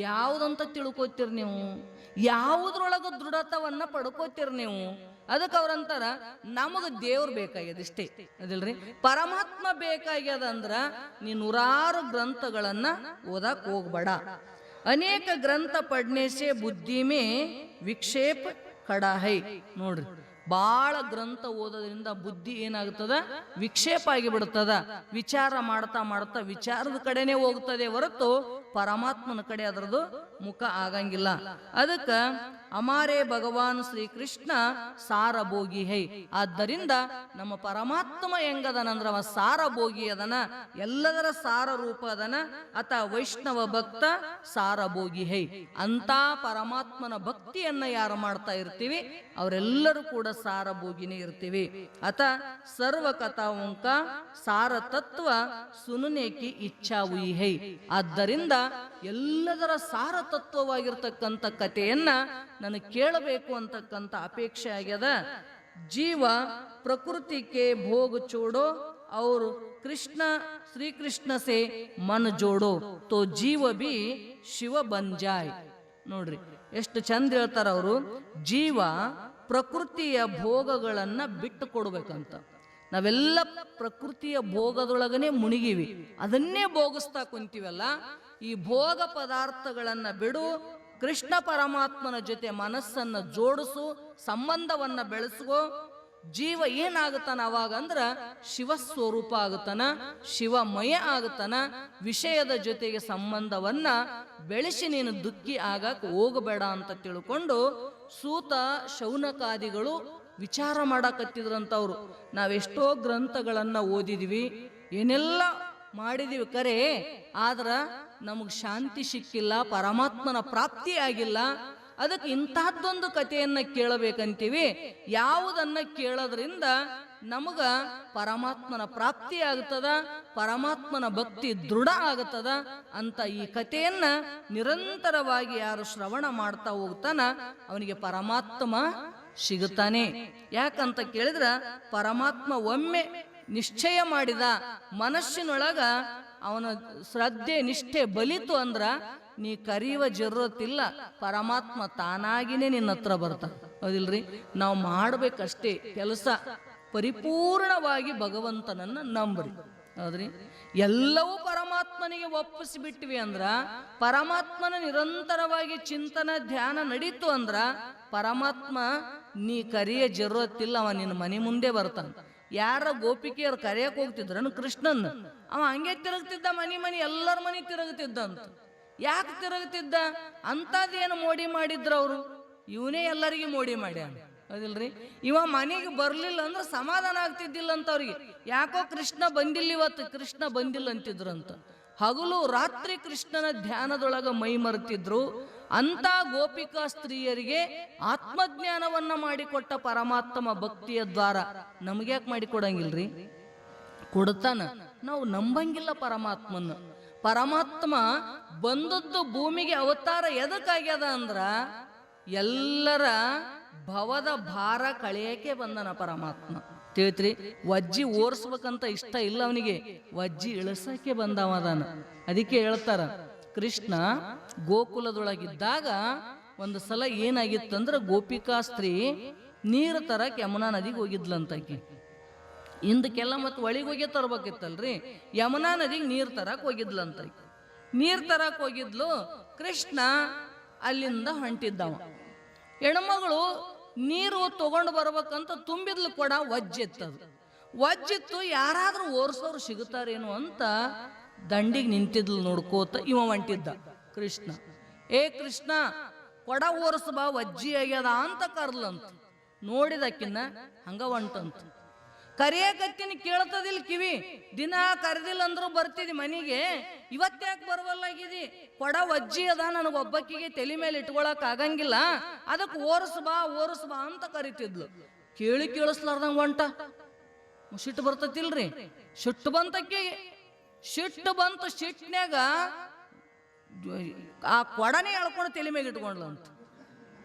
ಯಾವುದಂತ ತಿಳ್ಕೊತೀರಿ ನೀವು? ಯಾವುದ್ರೊಳಗ ದೃಢತವನ್ನ ಪಡ್ಕೋತೀರಿ ನೀವು? ಅದಕ್ಕೆ ಅವ್ರಂತಾರ, ನಮಗ ದೇವ್ರು ಬೇಕಾಗ್ಯದ ಇಷ್ಟೇ, ಅದಿಲ್ರಿ? ಪರಮಾತ್ಮ ಬೇಕಾಗ್ಯದ ಅಂದ್ರ ನೀ 100 ಗ್ರಂಥಗಳನ್ನ ಓದಕ್ ಹೋಗ್ಬೇಡ. ಅನೇಕ ಗ್ರಂಥ ಪಡ್ನೇಸೆ ಬುದ್ಧಿ ಮೇ ವಿಕ್ಷೇಪ ಖಡಾ ಹೈ. ನೋಡ್ರಿ, ಬಾಳ ಗ್ರಂಥ ಓದೋದ್ರಿಂದ ಬುದ್ಧಿ ಏನಾಗ್ತದ? ವಿಕ್ಷೇಪ ಆಗಿಬಿಡ್ತದ. ವಿಚಾರ ಮಾಡ್ತಾ ಮಾಡ್ತಾ ವಿಚಾರದ ಕಡೆನೆ ಹೋಗ್ತದೆ ಹೊರತು ಪರಮಾತ್ಮನ ಕಡೆ ಅದರದು ಮುಖ ಆಗಂಗಿಲ್ಲ. ಅದಕ್ಕ ಅಮಾರೇ ಭಗವಾನ್ ಶ್ರೀಕೃಷ್ಣ ಸಾರಭೋಗಿ ಹೈ. ಆದ್ದರಿಂದ ನಮ್ಮ ಪರಮಾತ್ಮ ಹೆಂಗದನಂದ್ರ ಅವ ಸಾರಭೋಗಿ ಅದನ, ಎಲ್ಲದರ ಸಾರ ರೂಪ ಅದನ. ಅತ ವೈಷ್ಣವ ಭಕ್ತ ಸಾರಭೋಗಿ ಹೈ. ಅಂತ ಪರಮಾತ್ಮನ ಭಕ್ತಿಯನ್ನ ಯಾರು ಮಾಡ್ತಾ ಇರ್ತೀವಿ ಅವರೆಲ್ಲರೂ ಕೂಡ ಸಾರಭೋಗಿನೇ ಇರ್ತೀವಿ. ಅತ ಸರ್ವ ಕಥಾವಂಕ ಸಾರ ತತ್ವ ಸುನುನೇಕಿ ಇಚ್ಛಾ ಹುಯಿ ಹೈ. ಆದ್ದರಿಂದ ಎಲ್ಲದರ ಸಾರ ತತ್ವವಾಗಿರ್ತಕ್ಕಂಥ ಕಥೆಯನ್ನ ನನಗೆ ಕೇಳಬೇಕು ಅಂತಕ್ಕಂಥ ಅಪೇಕ್ಷೆ ಆಗ್ಯದ. ಜೀವ ಪ್ರಕೃತಿಗೆ ಭೋಗ ಚೋಡೋ ಅವರು ಕೃಷ್ಣ ಶ್ರೀಕೃಷ್ಣ ಸೇ ಮನ್ ಜೋಡೋ ತೋ ಜೀವ ಬಿ ಶಿವ ಬಂಜಾಯ್. ನೋಡ್ರಿ ಎಷ್ಟು ಚಂದ ಹೇಳ್ತಾರ ಅವರು. ಜೀವ ಪ್ರಕೃತಿಯ ಭೋಗಗಳನ್ನ ಬಿಟ್ಟು ಕೊಡ್ಬೇಕಂತ. ನಾವೆಲ್ಲ ಪ್ರಕೃತಿಯ ಭೋಗದೊಳಗನೆ ಮುಳುಗಿವಿ, ಅದನ್ನೇ ಭೋಗಿಸ್ತಾ ಕುಂತೀವಲ್ಲ. ಈ ಭೋಗ ಪದಾರ್ಥಗಳನ್ನ ಬಿಡು, ಕೃಷ್ಣ ಪರಮಾತ್ಮನ ಜೊತೆ ಮನಸ್ಸನ್ನ ಜೋಡಿಸು, ಸಂಬಂಧವನ್ನ ಬೆಳೆಸ್ಕೋ. ಜೀವ ಏನಾಗುತ್ತಾನ ಅವಾಗ ಅಂದ್ರ ಶಿವಸ್ವರೂಪ ಆಗುತ್ತಾನ, ಶಿವಮಯ ಆಗುತ್ತಾನ. ವಿಷಯದ ಜೊತೆಗೆ ಸಂಬಂಧವನ್ನ ಬೆಳೆಸಿ ನೀನು ದುಃಖಿ ಆಗಕ್ ಹೋಗಬೇಡ ಅಂತ ತಿಳ್ಕೊಂಡು ಸೂತ ಶೌನಕಾದಿಗಳು ವಿಚಾರ ಮಾಡಕತ್ತಿದ್ರಂತವ್ರು. ನಾವೆಷ್ಟೋ ಗ್ರಂಥಗಳನ್ನ ಓದಿದ್ವಿ, ಏನೆಲ್ಲ ಮಾಡಿದೀವಿ ಕರೆ, ಆದ್ರ ನಮಗ್ ಶಾಂತಿ ಸಿಕ್ಕಿಲ್ಲ, ಪರಮಾತ್ಮನ ಪ್ರಾಪ್ತಿ ಆಗಿಲ್ಲ. ಅದಕ್ಕೆ ಇಂತಹದ್ದೊಂದು ಕಥೆಯನ್ನ ಕೇಳಬೇಕಂತೀವಿ. ಯಾವುದನ್ನ ಕೇಳೋದ್ರಿಂದ ನಮಗ ಪರಮಾತ್ಮನ ಪ್ರಾಪ್ತಿ ಆಗ್ತದ, ಪರಮಾತ್ಮನ ಭಕ್ತಿ ದೃಢ ಆಗತದ ಅಂತ ಈ ಕಥೆಯನ್ನ ನಿರಂತರವಾಗಿ ಯಾರು ಶ್ರವಣ ಮಾಡ್ತಾ ಹೋಗ್ತಾನ ಅವನಿಗೆ ಪರಮಾತ್ಮ ಸಿಗುತ್ತಾನೆ. ಯಾಕಂತ ಕೇಳಿದ್ರ ಪರಮಾತ್ಮ ಒಮ್ಮೆ ನಿಶ್ಚಯ ಮಾಡಿದ ಮನಸ್ಸಿನೊಳಗ ಅವನ ಶ್ರದ್ಧೆ ನಿಷ್ಠೆ ಬಲಿತು ಅಂದ್ರ ನೀ ಕರೆಯುವ ಜರುರತ್ತಿಲ್ಲ, ಪರಮಾತ್ಮ ತಾನಾಗಿನೇ ನಿನ್ನ ಹತ್ರ ಬರ್ತಾನ. ಹೌದಿಲ್ರಿ? ನಾವು ಮಾಡ್ಬೇಕಷ್ಟೇ ಕೆಲಸ, ಪರಿಪೂರ್ಣವಾಗಿ ಭಗವಂತನನ್ನ ನಂಬ್ರಿ. ಹೌದ್ರಿ? ಎಲ್ಲವೂ ಪರಮಾತ್ಮನಿಗೆ ಒಪ್ಪಿಸಿಬಿಟ್ವಿ ಅಂದ್ರ, ಪರಮಾತ್ಮನ ನಿರಂತರವಾಗಿ ಚಿಂತನ ಧ್ಯಾನ ನಡೀತು ಅಂದ್ರ ಪರಮಾತ್ಮ ನೀ ಕರಿಯ ಜರುರತ್ತಿಲ್ಲ, ಅವ ನಿನ್ನ ಮನೆ ಮುಂದೆ ಬರ್ತಾನ. ಯಾರ ಗೋಪಿಕೆಯವ್ರು ಕರೆಯಕ್ ಹೋಗ್ತಿದ್ರನು ಕೃಷ್ಣನ್, ಅವ ಹಂಗೆ ತಿರುಗ್ತಿದ್ದ, ಮನಿ ಎಲ್ಲರ ಮನಿ ತಿರುಗುತ್ತಿದ್ದ ಅಂತ. ಯಾಕೆ ತಿರುಗುತ್ತಿದ್ದ? ಅಂತದೇನು ಮೋಡಿ ಮಾಡಿದ್ರ ಅವರು? ಇವನೇ ಎಲ್ಲರಿಗೂ ಮೋಡಿ ಮಾಡ್ಯಾನ. ಹೌದಿಲ್ರಿ? ಇವ ಮನೆಗೆ ಬರ್ಲಿಲ್ಲ ಅಂದ್ರೆ ಸಮಾಧಾನ ಆಗ್ತಿದ್ದಿಲ್ಲ ಅಂತ ಅವ್ರಿಗೆ. ಯಾಕೋ ಕೃಷ್ಣ ಬಂದಿಲ್ಲ ಇವತ್ತು, ಕೃಷ್ಣ ಬಂದಿಲ್ಲ ಅಂತಿದ್ರು ಅಂತ. ಹಗಲು ರಾತ್ರಿ ಕೃಷ್ಣನ ಧ್ಯಾನದೊಳಗ ಮೈ ಮರೆತಿದ್ರು. ಅಂತ ಗೋಪಿಕಾ ಸ್ತ್ರೀಯರಿಗೆ ಆತ್ಮಜ್ಞಾನವನ್ನ ಮಾಡಿಕೊಟ್ಟ ಪರಮಾತ್ಮ ಭಕ್ತಿಯ ದ್ವಾರ ನಮಗ್ಯಾಕೆ ಮಾಡಿಕೊಡಂಗಿಲ್ರಿ? ಕೊಡ್ತಾನ, ನಾವು ನಂಬಂಗಿಲ್ಲ ಪರಮಾತ್ಮನ. ಪರಮಾತ್ಮ ಬಂದದ್ದು ಭೂಮಿಗೆ ಅವತಾರ ಎದಕ್ಕಾಗ್ಯದ ಅಂದ್ರ ಎಲ್ಲರ ಭವದ ಭಾರ ಕಳೆಯಕ್ಕೆ ಬಂದನ ಪರಮಾತ್ಮ. ತಿಳಿತ್ರಿ, ವಜ್ಜಿ ಓಡಿಸ್ಬೇಕಂತ ಇಷ್ಟ ಇಲ್ಲ ಅವನಿಗೆ, ವಜ್ಜಿ ಇಳಿಸಕ್ಕೆ ಬಂದವದಾನ. ಅದಕ್ಕೆ ಹೇಳ್ತಾರ, ಕೃಷ್ಣ ಗೋಕುಲದೊಳಗಿದ್ದಾಗ ಒಂದು ಸಲ ಏನಾಗಿತ್ತಂದ್ರ ಗೋಪಿಕಾ ಸ್ತ್ರೀ ನೀರು ತರಕ್ ಯಮುನಾ ನದಿಗೆ ಹೋಗಿದ್ಲಂತಾಕಿ. ಹಿಂದಕ್ಕೆಲ್ಲ ಮತ್ತೆ ಒಳಗೆ ಹೋಗಿ ತರ್ಬೇಕಿತ್ತಲ್ರಿ, ಯಮುನಾ ನದಿಗೆ ನೀರು ತರಕ್ ಹೋಗಿದ್ಲಂತ. ನೀರು ತರಕ್ ಹೋಗಿದ್ಲು, ಕೃಷ್ಣ ಅಲ್ಲಿಂದ ಹೊಂಟಿದ್ದವ. ಹೆಣ್ಮಗಳು ನೀರು ತಗೊಂಡು ಬರ್ಬೇಕಂತ ತುಂಬಿದ್ಲು ಕೊಡ, ವಜ್ಜಿತ್ತದು. ವಜ್ಜಿತ್ತು, ಯಾರಾದ್ರೂ ಓರ್ಸೋರು ಸಿಗುತ್ತಾರೇನು ಅಂತ ದಂಡಿಗೆ ನಿಂತಿದ್ಲು ನೋಡ್ಕೋತ. ಇವ ಹೊಂಟಿದ್ದ ಕೃಷ್ಣ. ಏ ಕೃಷ್ಣ, ಕೊಡ ಓರ್ಸ ಬಾ, ವಜ್ಜಿ ಆಗ್ಯದ ಅಂತ ಕರ್ಲಂತ. ನೋಡಿದಕ್ಕಿನ್ನ ಹಂಗ ಹೊಂಟಂತ. ಕರಿಯಕತ್ತಿನ ಕೇಳ್ತದಿಲ್ ಕಿವಿ, ದಿನ ಕರೆದಿಲ್ಲ ಅಂದ್ರು ಬರ್ತಿದಿ ಮನಿಗೆ, ಇವತ್ತ್ಯಾಕೆ ಬರವಲ್ಲಾಗಿದಿ? ಕೊಡ ವಜ್ಜಿ ಅದ, ನನಗೊಬ್ಬಕ್ಕಿಗೆ ತಲೆ ಮೇಲೆ ಇಟ್ಕೊಳಕ್ ಆಗಂಗಿಲ್ಲ, ಅದಕ್ಕೆ ಓರ್ಸ್ ಬಾ ಅಂತ ಕರಿತಿದ್ಲು. ಕೇಳಿಸ್ಲಾರ್ದಂಗ ಹೊಂಟ. ಸಿಟ್ಟು ಬರ್ತತಿಲ್ರಿ? ಸಿಟ್ಟು ಬಂತಕ್ಕೆ, ಸಿಟ್ಟು ಬಂತು. ಸಿಟ್ನ್ಯಾಗ ಆ ಕೊಡನೇ ಎಳ್ಕೊಂಡು ತಲೆ ಮೇಲೆ ಇಟ್ಕೊಂಡ್ಲಂತ.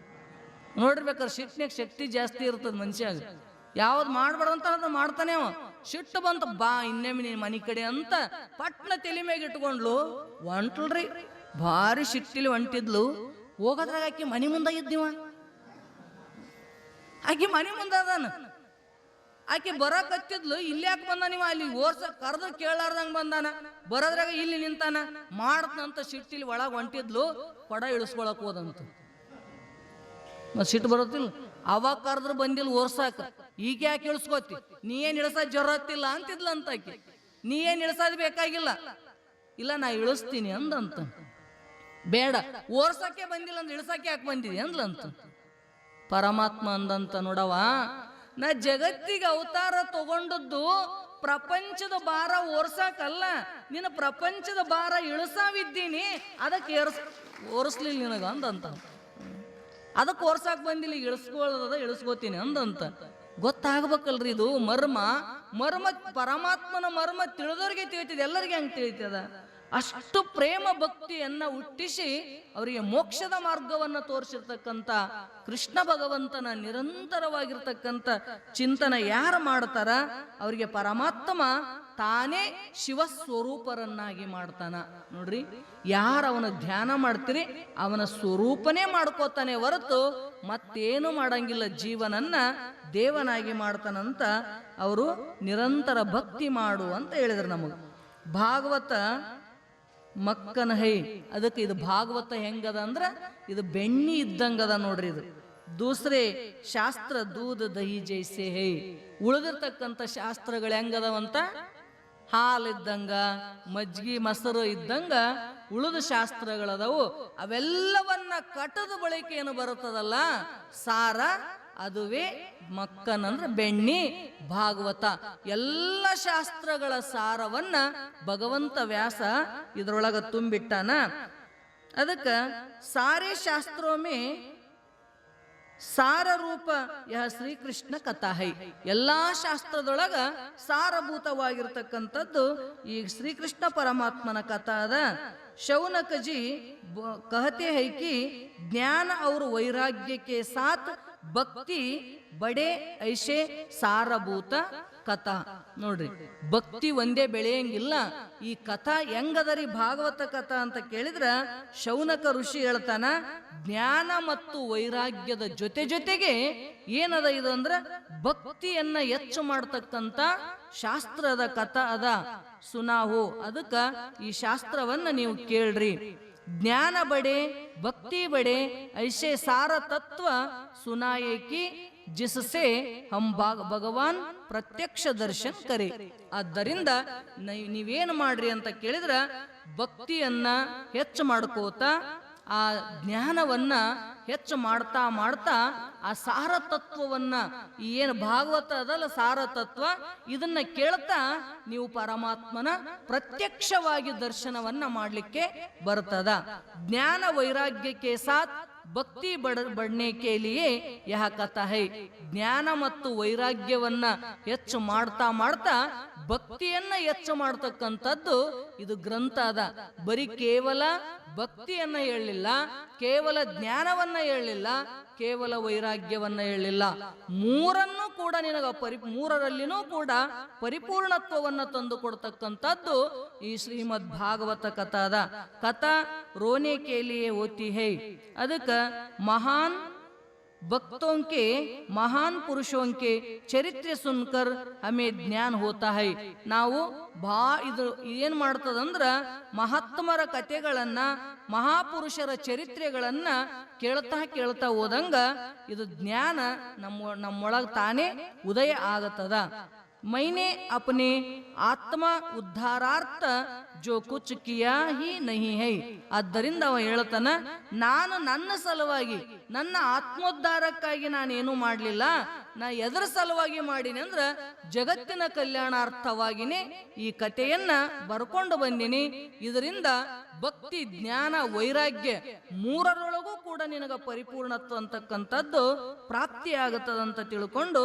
ನೋಡಿರ್ಬೇಕಾದ್ರೆ ಸಿಟ್ನ್ಯಾಗ ಶಕ್ತಿ ಜಾಸ್ತಿ ಇರ್ತದ ಮನುಷ್ಯಾಗ. ಯಾವ್ದು ಮಾಡ್ಬೇಡಂತ ಅದು ಮಾಡ್ತಾನೆ ಅವ. ಸಿಟ್ಟು ಬಂತ, ಬಾ ಇನ್ನೊಮ್ಮೆ ನೀನ್ ಮನಿ ಕಡೆ ಅಂತ ಪಟ್ನ ತಲೆ ಮ್ಯಾಗ ಇಟ್ಕೊಂಡ್ಲು. ಹೊಂಟ್ಲ್ರಿ, ಭಾರಿ ಸಿಟ್ಟಿಲಿ ಹೊಂಟಿದ್ಲು. ಹೋಗೋದ್ರಾಗ ಆಕಿ ಮನಿ ಮುಂದೆ ಇದ್ದೀವ, ಆಕಿ ಮನಿ ಮುಂದೆ ಅದಾನ. ಆಕಿ ಬರಕತ್ತಿದ್ಲು, ಇಲ್ಲಿ ಯಾಕೆ ಬಂದ ನೀವು? ಅಲ್ಲಿ ಓರ್ಸ ಕರೆದು ಕೇಳಾರ್ದಂಗ ಬಂದಾನ, ಬರೋದ್ರಾಗ ಇಲ್ಲಿ ನಿಂತಾನ. ಮಾಡ್ತಂತ ಸಿಟ್ಟಿಲಿ ಒಳಗೆ ಹೊಂಟಿದ್ಲು, ಕೊಡ ಇಳಿಸ್ಕೊಳಕ್ ಹೋದಂತ. ಮತ್ ಸಿಟ್ಟು ಬರುತ್ತಿಲ್ಲ, ಅವಾಗ ಕರೆದ್ರು ಬಂದಿಲ್ಲ ಓರ್ಸಾಕ, ಈಗ ಯಾಕೆ ಇಳಿಸ್ಕೋತಿ? ನೀ ಏನ್ ಇಳಿಸೋದ್ ಜರತ್ತಿಲ್ಲ ಅಂತಿದ್ಲ ಅಂತ ಆಕಿ. ನೀ ಏನ್ ಇಳಿಸೋದ್ ಬೇಕಾಗಿಲ್ಲ, ಇಲ್ಲ ನಾ ಇಳಿಸ್ತೀನಿ ಅಂದಂತ. ಬೇಡ, ಓರ್ಸಕ್ಕೆ ಬಂದಿಲ್ಲ ಅಂದ್ರೆ ಇಳಿಸಕ್ಕೆ ಯಾಕೆ ಬಂದಿದೆ ಅಂದ್ಲಂತ. ಪರಮಾತ್ಮ ಅಂದಂತ, ನೋಡವ, ನಾ ಜಗತ್ತಿಗೆ ಅವತಾರ ತಗೊಂಡದ್ದು ಪ್ರಪಂಚದ ಭಾರ ಓರ್ಸಾಕಲ್ಲ, ನಿನ್ನ ಪ್ರಪಂಚದ ಭಾರ ಇಳಿಸಾವಿದ್ದೀನಿ, ಅದಕ್ಕೆ ಓರಿಸ್ಲಿಲ್ಲ ನಿನಗ ಅಂದಂತ. ಅದಕ್ಕೆ ಓರ್ಸಾಕ್ ಬಂದಿಲ್ಲ, ಈಗ ಇಳಿಸ್ಕೋತೀನಿ ಅಂದಂತ. ಗೊತ್ತಾಗ್ಬೇಕಲ್ರಿ ಇದು ಮರ್ಮ. ಪರಮಾತ್ಮನ ಮರ್ಮ ತಿಳಿದವ್ರಿಗೆ ತಿಳಿತಿದೆ, ಎಲ್ಲರಿಗೆ ಹಂಗೆ ತಿಳಿತದ. ಅಷ್ಟು ಪ್ರೇಮ ಭಕ್ತಿಯನ್ನ ಹುಟ್ಟಿಸಿ ಅವರಿಗೆ ಮೋಕ್ಷದ ಮಾರ್ಗವನ್ನ ತೋರಿಸಿರ್ತಕ್ಕಂಥ ಕೃಷ್ಣ ಭಗವಂತನ ನಿರಂತರವಾಗಿರ್ತಕ್ಕಂಥ ಚಿಂತನ ಯಾರು ಮಾಡ್ತಾರ ಅವರಿಗೆ ಪರಮಾತ್ಮ ತಾನೇ ಶಿವಸ್ವರೂಪರನ್ನಾಗಿ ಮಾಡ್ತಾನ. ನೋಡ್ರಿ, ಯಾರು ಅವನ ಧ್ಯಾನ ಮಾಡ್ತೀರಿ ಅವನ ಸ್ವರೂಪನೇ ಮಾಡ್ಕೋತಾನೆ ಹೊರತು ಮತ್ತೇನು ಮಾಡಂಗಿಲ್ಲ. ಜೀವನನ್ನ ದೇವನಾಗಿ ಮಾಡ್ತಾನಂತ ಅವರು ನಿರಂತರ ಭಕ್ತಿ ಮಾಡು ಅಂತ ಹೇಳಿದ್ರು ನಮಗೆ. ಭಾಗವತ ಮಕ್ಕನ ಹೈ, ಅದಕ್ಕೆ ಇದು ಭಾಗವತ ಹೆಂಗದ ಅಂದ್ರ ಇದು ಬೆಣ್ಣಿ ಇದ್ದಂಗದ ನೋಡ್ರಿ. ಇದು ದೂಸರೆ ಶಾಸ್ತ್ರ ದೂಧ ದಹಿ ಜೈಸೆ ಹೈ. ಉಳಿದಿರ್ತಕ್ಕಂಥ ಶಾಸ್ತ್ರಗಳು ಹೆಂಗದವಂತ ಹಾಲಿದ್ದಂಗ, ಮಜ್ಗಿ ಮೊಸರು ಇದ್ದಂಗ ಉಳಿದ ಶಾಸ್ತ್ರಗಳದವು. ಅವೆಲ್ಲವನ್ನ ಕಟದ ಬಳಿಕೆ ಏನು ಬರುತ್ತದಲ್ಲ ಸಾರ, ಅದುವೇ ಮಕ್ಕನಂದ್ರೆ ಬೆಣ್ಣಿ ಭಾಗವತ. ಎಲ್ಲ ಶಾಸ್ತ್ರಗಳ ಸಾರವನ್ನ ಭಗವಂತ ವ್ಯಾಸ ಇದ್ರೊಳಗ ತುಂಬಿಟ್ಟಾನ. ಅದಕ್ಕ ಸಾರೇ ಶಾಸ್ತ್ರೋಮೆ ಸಾರ ರೂಪ ಯಹ ಶ್ರೀಕೃಷ್ಣ ಕಥಾ ಹೈ. ಎಲ್ಲಾ ಶಾಸ್ತ್ರದೊಳಗ ಸಾರಭೂತವಾಗಿರ್ತಕ್ಕಂಥದ್ದು ಈ ಶ್ರೀಕೃಷ್ಣ ಪರಮಾತ್ಮನ ಕಥಾ ಅದ. ಶೌನಕಜಿ कहते हैं कि ज्ञान और वैराग्य के साथ ಭಕ್ತಿ ಬಡೆ ಐಶೆ ಸಾರಭೂತ ಕಥಾ. ನೋಡ್ರಿ, ಭಕ್ತಿ ಒಂದೇ ಬೆಳೆಯಂಗಿಲ್ಲ. ಈ ಕಥಾ ಹೆಂಗದರಿ ಭಾಗವತ ಕಥಾ ಅಂತ ಕೇಳಿದ್ರ ಶೌನಕ ಋಷಿ ಹೇಳ್ತಾನ, ಜ್ಞಾನ ಮತ್ತು ವೈರಾಗ್ಯದ ಜೊತೆಗೆ ಏನದ ಇದು ಅಂದ್ರ ಭಕ್ತಿಯನ್ನ ಹೆಚ್ಚು ಮಾಡ್ತಕ್ಕಂಥ ಶಾಸ್ತ್ರದ ಕಥಾ ಅದ. ಸುನಾಹು, ಅದಕ್ಕ ಈ ಶಾಸ್ತ್ರವನ್ನ ನೀವು ಕೇಳ್ರಿ. ಜ್ಞಾನ ಬಡೆ ಭಕ್ತಿ ಬಡೆ ಐಸೆ ಸಾರ ತತ್ವ ಸುನಾಯೆ ಕಿ ಜಿಸಸೆ ಹಮ್ ಭಗವಾನ್ ಪ್ರತ್ಯಕ್ಷ ದರ್ಶನ್ ಕರೆ. ಆದ್ದರಿಂದ ನೀವೇನು ಮಾಡ್ರಿ ಅಂತ ಕೇಳಿದ್ರ ಭಕ್ತಿಯನ್ನ ಹೆಚ್ಚು ಮಾಡ್ಕೋತ ಆ ಜ್ಞಾನವನ್ನ ಹೆಚ್ಚು ಮಾಡ್ತಾ ಮಾಡ್ತಾ ಆ ಸಾರ ತತ್ವವನ್ನ, ಏನು ಭಾಗವತ ಅದಲ್ಲ ಸಾರ ತತ್ವ, ಇದನ್ನ ಕೇಳ್ತಾ ನೀವು ಪರಮಾತ್ಮನ ಪ್ರತ್ಯಕ್ಷವಾಗಿ ದರ್ಶನವನ್ನ ಮಾಡ್ಲಿಕ್ಕೆ ಬರ್ತದ. ಜ್ಞಾನ ವೈರಾಗ್ಯಕ್ಕೆ ಸಾಥ್ ಭಕ್ತಿ ಬಡ್ನೆ ಕೇಲಿಯೇ ಯಹ ಕಥಾ ಹೈ. ಜ್ಞಾನ ಮತ್ತು ವೈರಾಗ್ಯವನ್ನ ಹೆಚ್ಚು ಮಾಡ್ತಾ ಮಾಡ್ತಾ ಭಕ್ತಿಯನ್ನ ಹೆಚ್ಚು ಮಾಡ್ತಕ್ಕಂಥದ್ದು ಇದು ಗ್ರಂಥ ಅದ. ಬರೀ ಕೇವಲ ಭಕ್ತಿಯನ್ನ ಹೇಳಲಿಲ್ಲ, ಕೇವಲ ಜ್ಞಾನವನ್ನ ಹೇಳಲಿಲ್ಲ, ಕೇವಲ ವೈರಾಗ್ಯವನ್ನ ಹೇಳಲಿಲ್ಲ. ಮೂರನ್ನೂ ಕೂಡ ಮೂರರಲ್ಲಿನೂ ಕೂಡ ಪರಿಪೂರ್ಣತ್ವವನ್ನು ತಂದು ಕೊಡ್ತಕ್ಕಂಥದ್ದು ಈ ಶ್ರೀಮದ್ ಭಾಗವತ ಕಥಾದ. ಕಥಾ ರೋನೆ ಕೇಲಿಯೇ ಹೋತಿ ಹೈ. ಅದಕ್ಕೆ ಮಹಾನ್ भक्तों के महान पुरुषों के ಚರಿತ್ರೆ ಸುನ್ಕರ್ ಹಮೇ ಜ್ಞಾನ ಹೋತಾ ಹೈ. ನಾವು ಇದು ಏನ್ ಮಾಡ್ತದಂದ್ರ ಮಹಾತ್ಮರ ಕಥೆಗಳನ್ನ, ಮಹಾಪುರುಷರ ಚರಿತ್ರೆಗಳನ್ನ ಕೇಳ್ತಾ ಕೇಳ್ತಾ ಹೋದಂಗ ಇದು ಜ್ಞಾನ ನಮ್ಮೊಳಗೆ ತಾನೇ ಉದಯ ಆಗತ್ತದ. मैंने अपने आत्मा उद्धारार्थ जो कुछ किया ही नहीं है. ಆದ್ದರಿಂದ ಅವ ಹೇಳ್ತಾನ, ನಾನು ನನ್ನ ಸಲುವಾಗಿ, ನನ್ನ ಆತ್ಮೋದ್ಧಾರಕ್ಕಾಗಿ ನಾನೇನು ಮಾಡಲಿಲ್ಲ. ನಾ ಎದರ ಸಲುವಾಗಿ ಮಾಡೀನಿ ಅಂದ್ರ ಜಗತ್ತಿನ ಕಲ್ಯಾಣಾರ್ಥವಾಗಿನೇ ಈ ಕಥೆಯನ್ನ ಬರ್ಕೊಂಡು ಬಂದಿನಿ. ಇದರಿಂದ ಭಕ್ತಿ, ಜ್ಞಾನ, ವೈರಾಗ್ಯ ಮೂರರೊಳಗೂ ಕೂಡ ನಿನಗ ಪರಿಪೂರ್ಣತ್ವ ಅಂತಕ್ಕಂಥದ್ದು ಪ್ರಾಪ್ತಿಯಾಗುತ್ತದಂತ ತಿಳ್ಕೊಂಡು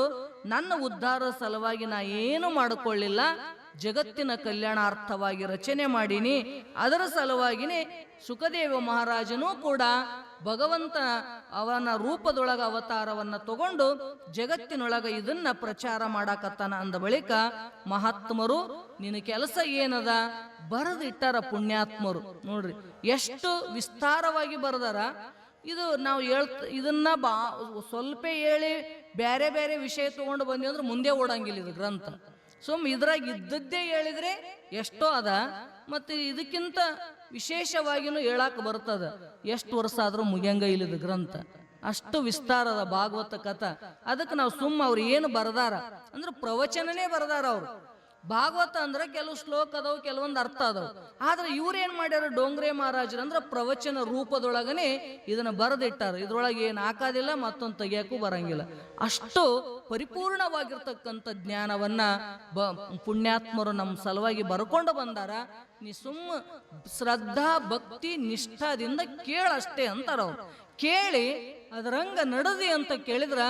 ನನ್ನ ಉದ್ಧಾರದ ಸಲುವಾಗಿ ನಾ ಏನು ಮಾಡಿಕೊಳ್ಳಿಲ್ಲ, ಜಗತ್ತಿನ ಕಲ್ಯಾಣಾರ್ಥವಾಗಿ ರಚನೆ ಮಾಡೀನಿ. ಅದರ ಸಲುವಾಗಿನೇ ಸುಖದೇವ ಮಹಾರಾಜನೂ ಕೂಡ ಭಗವಂತ ಅವನ ರೂಪದೊಳಗ ಅವತಾರವನ್ನ ತಗೊಂಡು ಜಗತ್ತಿನೊಳಗ ಇದನ್ನ ಪ್ರಚಾರ ಮಾಡಾಕತ್ತಾನ. ಅಂದ ಬಳಿಕ ಮಹಾತ್ಮರು ನಿನ್ನ ಕೆಲಸ ಏನದ ಬರೆದಿಟ್ಟಾರ. ಪುಣ್ಯಾತ್ಮರು ನೋಡ್ರಿ ಎಷ್ಟು ವಿಸ್ತಾರವಾಗಿ ಬರೆದಾರ. ಇದು ನಾವು ಇದನ್ನ ಸ್ವಲ್ಪ ಹೇಳಿ ಬೇರೆ ಬೇರೆ ವಿಷಯ ತಗೊಂಡು ಬಂದ್ವಿ ಅಂದ್ರೆ ಮುಂದೆ ಓಡಂಗಿಲ್ಲ ಇದು ಗ್ರಂಥ. ಇದ್ರಾಗ ಇದ್ದದ್ದೇ ಹೇಳಿದ್ರೆ ಎಷ್ಟೋ ಅದ, ಮತ್ತೆ ಇದಕ್ಕಿಂತ ವಿಶೇಷವಾಗಿನೂ ಹೇಳಾಕ ಬರ್ತದ. ಎಷ್ಟು ವರ್ಷ ಆದ್ರೂ ಮುಗಿಯಂಗ ಇಲ್ಲದ ಗ್ರಂಥ, ಅಷ್ಟು ವಿಸ್ತಾರದ ಭಾಗವತ ಕಥಾ. ಅದಕ್ಕೆ ನಾವು ಅವ್ರು ಏನು ಬರದಾರ ಅಂದ್ರೆ ಪ್ರವಚನನೇ ಬರದಾರ. ಅವ್ರು ಭಾಗವತ ಅಂದ್ರೆ ಕೆಲವು ಶ್ಲೋಕ ಅದಾವ, ಕೆಲವೊಂದು ಅರ್ಥ ಅದಾವ. ಆದ್ರೆ ಇವ್ರೇನ್ ಮಾಡ್ಯಾರ, ಡೋಂಗ್ರೆ ಮಹಾರಾಜರು ಅಂದ್ರೆ ಪ್ರವಚನ ರೂಪದೊಳಗನೆ ಇದನ್ನ ಬರೆದಿಟ್ಟಾರ. ಇದ್ರೊಳಗೆ ಏನ್ ಹಾಕೋದಿಲ್ಲ, ಮತ್ತೊಂದು ತೆಗಿಯಕ್ಕೂ ಬರಂಗಿಲ್ಲ. ಅಷ್ಟು ಪರಿಪೂರ್ಣವಾಗಿರ್ತಕ್ಕಂಥ ಜ್ಞಾನವನ್ನ ಪುಣ್ಯಾತ್ಮರು ನಮ್ಮ ಸಲುವಾಗಿ ಬರ್ಕೊಂಡು ಬಂದಾರ. ನೀ ಶ್ರದ್ಧಾ ಭಕ್ತಿ ನಿಷ್ಠಾದಿಂದ ಕೇಳಷ್ಟೇ ಅಂತಾರ ಅವ್ರು. ಕೇಳಿ ಅದರಂಗ ನಡೆದಿ ಅಂತ ಕೇಳಿದ್ರ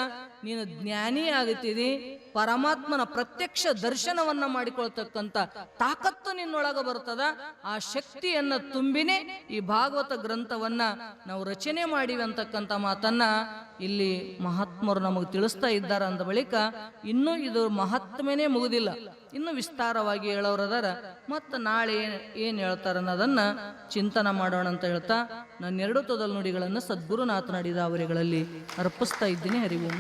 ನೀನು ಜ್ಞಾನಿ ಆಗುತ್ತೀರಿ. ಪರಮಾತ್ಮನ ಪ್ರತ್ಯಕ್ಷ ದರ್ಶನವನ್ನ ಮಾಡಿಕೊಳ್ತಕ್ಕಂಥ ತಾಕತ್ತು ನಿನ್ನೊಳಗ ಬರ್ತದ. ಆ ಶಕ್ತಿಯನ್ನ ತುಂಬಿನೇ ಈ ಭಾಗವತ ಗ್ರಂಥವನ್ನ ನಾವು ರಚನೆ ಮಾಡಿವಿ ಅಂತಕ್ಕಂಥ ಮಾತನ್ನ ಇಲ್ಲಿ ಮಹಾತ್ಮರು ನಮಗೆ ತಿಳಿಸ್ತಾ ಇದ್ದಾರೆ. ಅಂದ ಬಳಿಕ ಇನ್ನೂ ಇದು ಮಹಾತ್ಮೆನೇ ಮುಗುದಿಲ್ಲ, ಇನ್ನು ವಿಸ್ತಾರವಾಗಿ ಹೇಳೋರದಾರ. ಮತ್ತು ನಾಳೆ ಏನ್ ಹೇಳ್ತಾರ ಅನ್ನೋದನ್ನ ಚಿಂತನ ಮಾಡೋಣ ಅಂತ ಹೇಳ್ತಾ ನನ್ನ ಎರಡು ತೊದಲು ನುಡಿಗಳನ್ನು ಸದ್ಗುರುನಾಥ ನುಡಿದ ಅವರುಗಳಲ್ಲಿ ಅರ್ಪಿಸ್ತಾ ಇದ್ದೀನಿ. ಹರಿ ಓಂ.